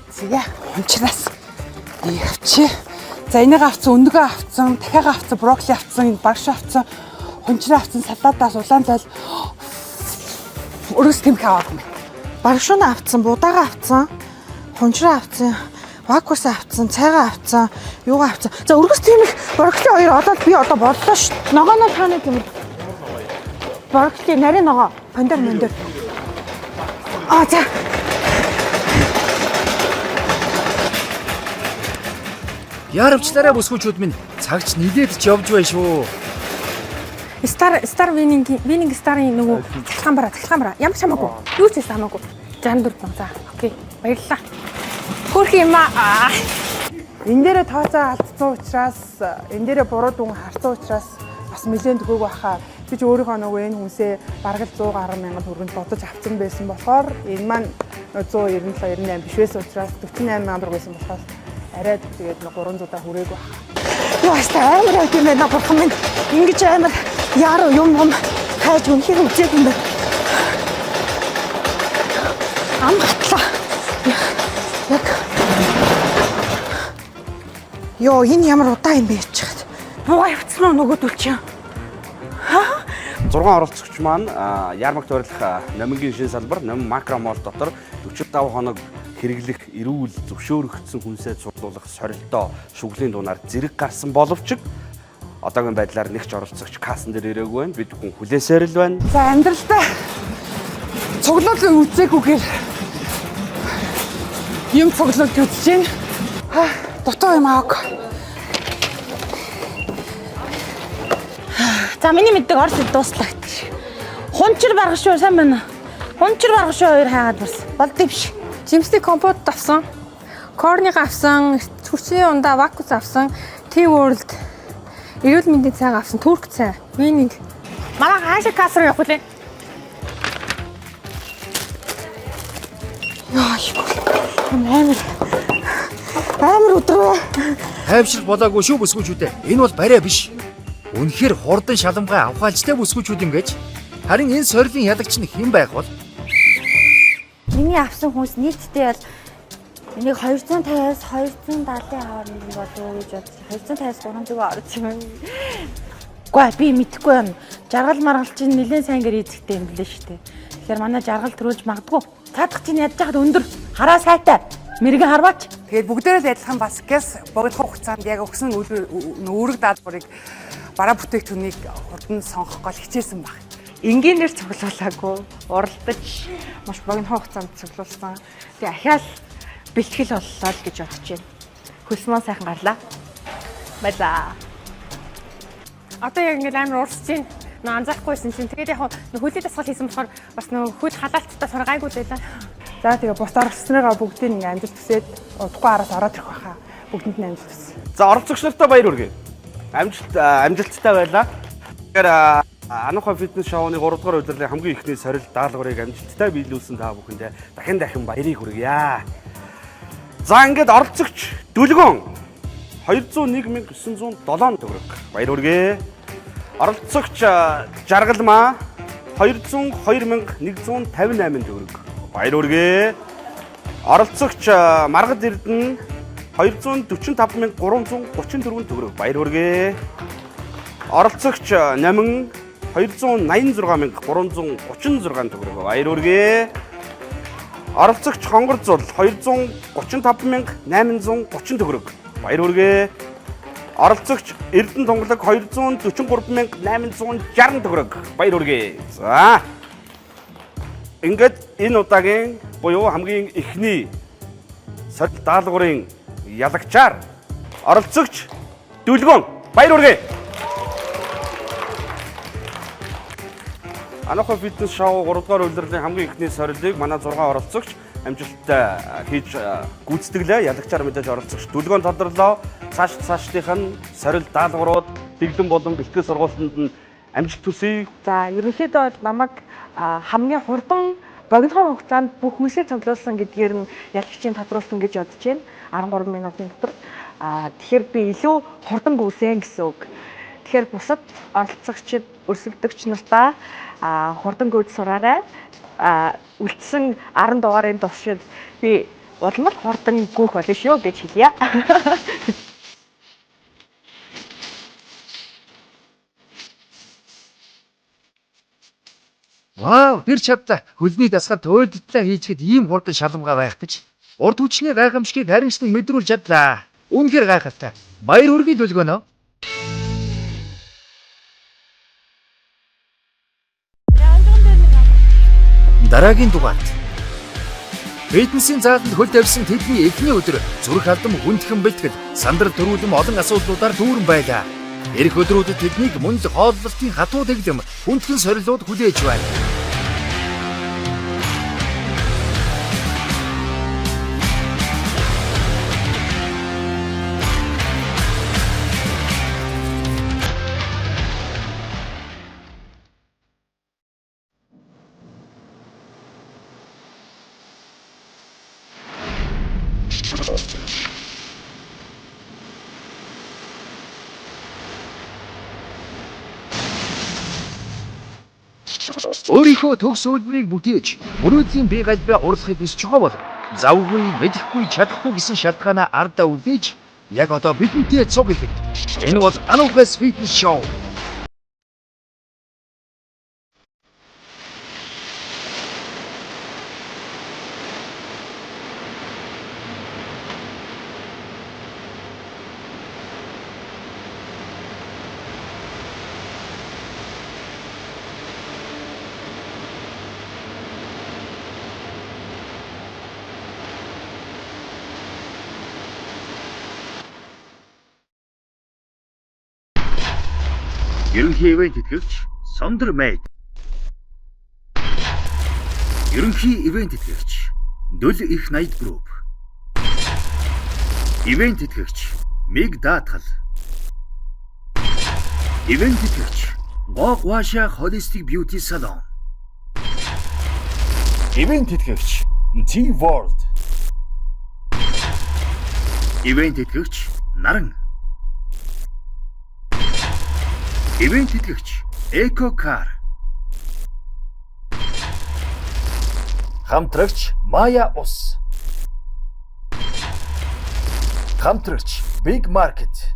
За хончраас авчи. За энийг авцсан, өндөгөө авцсан, дахиагаа авцсан, брокколи авцсан, багш авцсан, хончроо авцсан, салаатаас улаан зал өрөөс тэмх аваад байна. Багшуунаа авцсан, будаагаа авцсан, хончроо авцсан, Вакуус авцсан, цайгаа авцсан, юугаа авцсан. За өргөс тийм их борглын хоёр одоо би одоо бодлоо шүү. Ногооноо тааны тийм борглын нарийн ногоо. Пандар мэндөр. За. Яаравчлаараа бүсгүүчүүд минь цагч нилээд ч явж байна шүү. Стар вининг старын нөгөө цахилгаан бараа. Ямар ч хамаагүй. Юу ч хамаагүй. 64 тонн. За, окей. Баярлалаа. Хөрх юм аа. Энэ дээрээ тооцоо алдсан учраас энэ дээрээ буруу дүн харсан учраас бас нэлээд төгөөг баха. Би ч өөрийнхөө нөгөө энэ хүнсээ бараг л 100 гаруй мянган төгрөнд бодож авсан байсан болохоор энэ маань 197 98 биш байсан учраас 48 мянган төгрөг байсан болохоор арай тэгээд 300-аа хүрээг баха. Юу хастай амар явт юм байна бурхан минь. Ингэж амар яаруу юм хайж үнхээр үзээд юм байна. Амгатлаа. Яг. Йоо энэ ямар удаа юм бэ гэж чад. Бууга явцсан уу нөгөөдөл чинь. 6 оролцогч маань ярмагт барилах номингийн шин салбар Номин Макро Молл дотор 45 хоног хэрэглэх эрүүл зөвшөөрөгдсөн хүнсээ цуглуулах сорилтоо шүглийн дунаар зэрэг гарсан боловч одоогийн байдлаар нэг ч оролцогч кассан дээр ирээгүй байна. Бид хүн хүлээсээр л байна. За амьдралдаа цуглуулыг үзээгүйгээр юм цуглуулж үзэж байна. Дутуу юм ааг. За миний мэддэг орс дуслаа гэдэг. Хунчир баргаш сайн байна. Хунчир баргаш хоёр хайгаад бас болдсон биш. Жимсний компот авсан. Корниг авсан. Хүчний ундаа вакуус авсан. T-World эрүүл мэндийн цайг авсан. Турк цай. Вининг. Манай хаашаа касс руу явах вэ? Амар өдрөө. Тайвшрал болоогүй шүү бүсгүүчүүдээ. Энэ бол бариа биш. Үнэхээр хурдан шаламгай авхаалжтай бүсгүүчүүд юм гэж. Харин энэ сорилын ялагч нь хэн байх бол? Миний авсан хүнс нийтдээ бол энийг 250-аас 270-ын хооронд болов уу гэж бодсон. 250-аас 300 орж юм. Үгүй би мэдэхгүй байна. Жаргал маргал чинь нэлээд сайн гэр эзэгтэй юм блэ шүү дээ. Тэгэхээр манай жаргал төрүүлж магадгүй. Цаадах чинь ядж хахад өндөр хараа сайтай. Мэргэн харваач. Тэгээд бүгдээрээ л адилхан бас гэс богдох хугацаанд яг өгсөн үүрэг даалгаврыг бараа бүтээгдэхүүнийг хурдан сонгох гол хичээсэн баг. Энгийнээр цуглуулаагүй. Уралдаж маш богино хугацаанд цуглуулсан. Тэгээ ахаал бэлтгэл боллоо л гэж бодож байна. Хөлсмөн сайхан гарлаа. Баярлаа. Одоо яг ингээд амар урсж байна. Нөө анзаарахгүйсэн чинь тэгээд яг хөлий дасгал хийсэн болохоор бас нөө хөл халаалттай сургайгүй байлаа. За тэгээ бус оролцсныгаа бүгдийг ингээ амжилт хүсээд удахгүй араас ороод ирэх байхаа. Бүгдэнд нь амжилт хүсье. За оролцогч нартай баяр хүргэе. Амжилттай байлаа. Тэгэхээр Ануха фитнес шоуны 3 дугаар удирлын хамгийн ихний сорил даалгаврыг амжилттай биелүүлсэн та бүхэндээ дахин баярыг хүргье. За ингээд оролцогч Дүлгөн 201,907 төгрөг. Баяр хүргэе. Оролцогч Жаргалмаа 202,158 төгрөг. Баяр хүргэе. Оролцогч Маргад Эрдэнэ 245,334 төгрөг. Баяр хүргэе. Оролцогч Номин 286,336 төгрөг. Баяр хүргэе. Оролцогч Хонгорцол 235,830 төгрөг. Баяр хүргэе. Оролцогч Эрдэнэ тунгалаг 243,860 төгрөг. Баяр хүргэе. За. Ингээд энэ удаагийн буюу хамгийн ихний сорил даалгаврын ялагчаар оролцогч Дүлгөн баяр хүргэе. Ануха фитнес шоу 3 дугаар удирлын хамгийн ихний сорилыг манай 6 оролцогч амжилттай хийж гүйцэтгэлээ. Ялагчаар мэдээж оролцогч Дүлгön тодорлоо. Цаашлих нь сорил даалгаврууд дэглэн болон бэлтгэл сургалтанд нь амжилт хүсье. За ерөнхийдөө бол намайг хамгийн хурдан богино хугацаанд бүх хүнсээ цуглуулсан гэдгээр нь ялагчийн тодруулсан гэж бодож байна. 13 минутын дотор. Тэгэхээр би илүү хурдан гүйсэн гэсэн үг. Тэгэхээр бусад оролцогчид өрсөлдөгч нартаа хурдан гүйж сураарай. Үлдсэн 10 дугаарын туршид би улмал хурдан гүйх болно шүү гэж хэлье. Вау, тэр чадлаа. Хөлний дасгал туйлдтай хийчихэд ийм хурдан шаламгаа байх гэж. Урд хүчний гайхамшигыг харинчдан мэдрүүлж чадлаа. Үнэхээр гайхалтай. Баяр хүргэе төлгөнөө. Дараагийн дугаарт фитнесийн зааланд хөл тавьсан тэдний эхний өдөр зүрх алдам хүндхэн бэлтгэл сандар төрүүлэм олон асуудлуудаар дүүрэн байлаа. Ирэх өдрүүдэд тэднийг мөн л хооллолтын хатуу дэглэм хүндхэн сорилууд хүлээж байна. Өөрийнхөө төгс үйлдвэрийг бүтээж мөрөөдлийн бие галбиа урлахыг хүсэж байгаа бол завгүй, мэдэхгүй, чадахгүй гэсэн шалтгаанаа ардаа үлдээж яг одоо бидэнтэй цуг ихэд. Энэ бол Ануухас фитнес шоу. Ерөнхий ивент итгэгч Сондөр Мэйд. Ерөнхий ивент итгэгч Дөл их найд групп. Ивент итгэгч Миг Даатгал. Ивент итгэгч Гогваша Holistic Beauty Salon. Ивент итгэгч T World. Ивент итгэгч Наран. Ивент итгэгч Eco Car. Хамтрагч Maya Ус. Хамтрагч Big Market.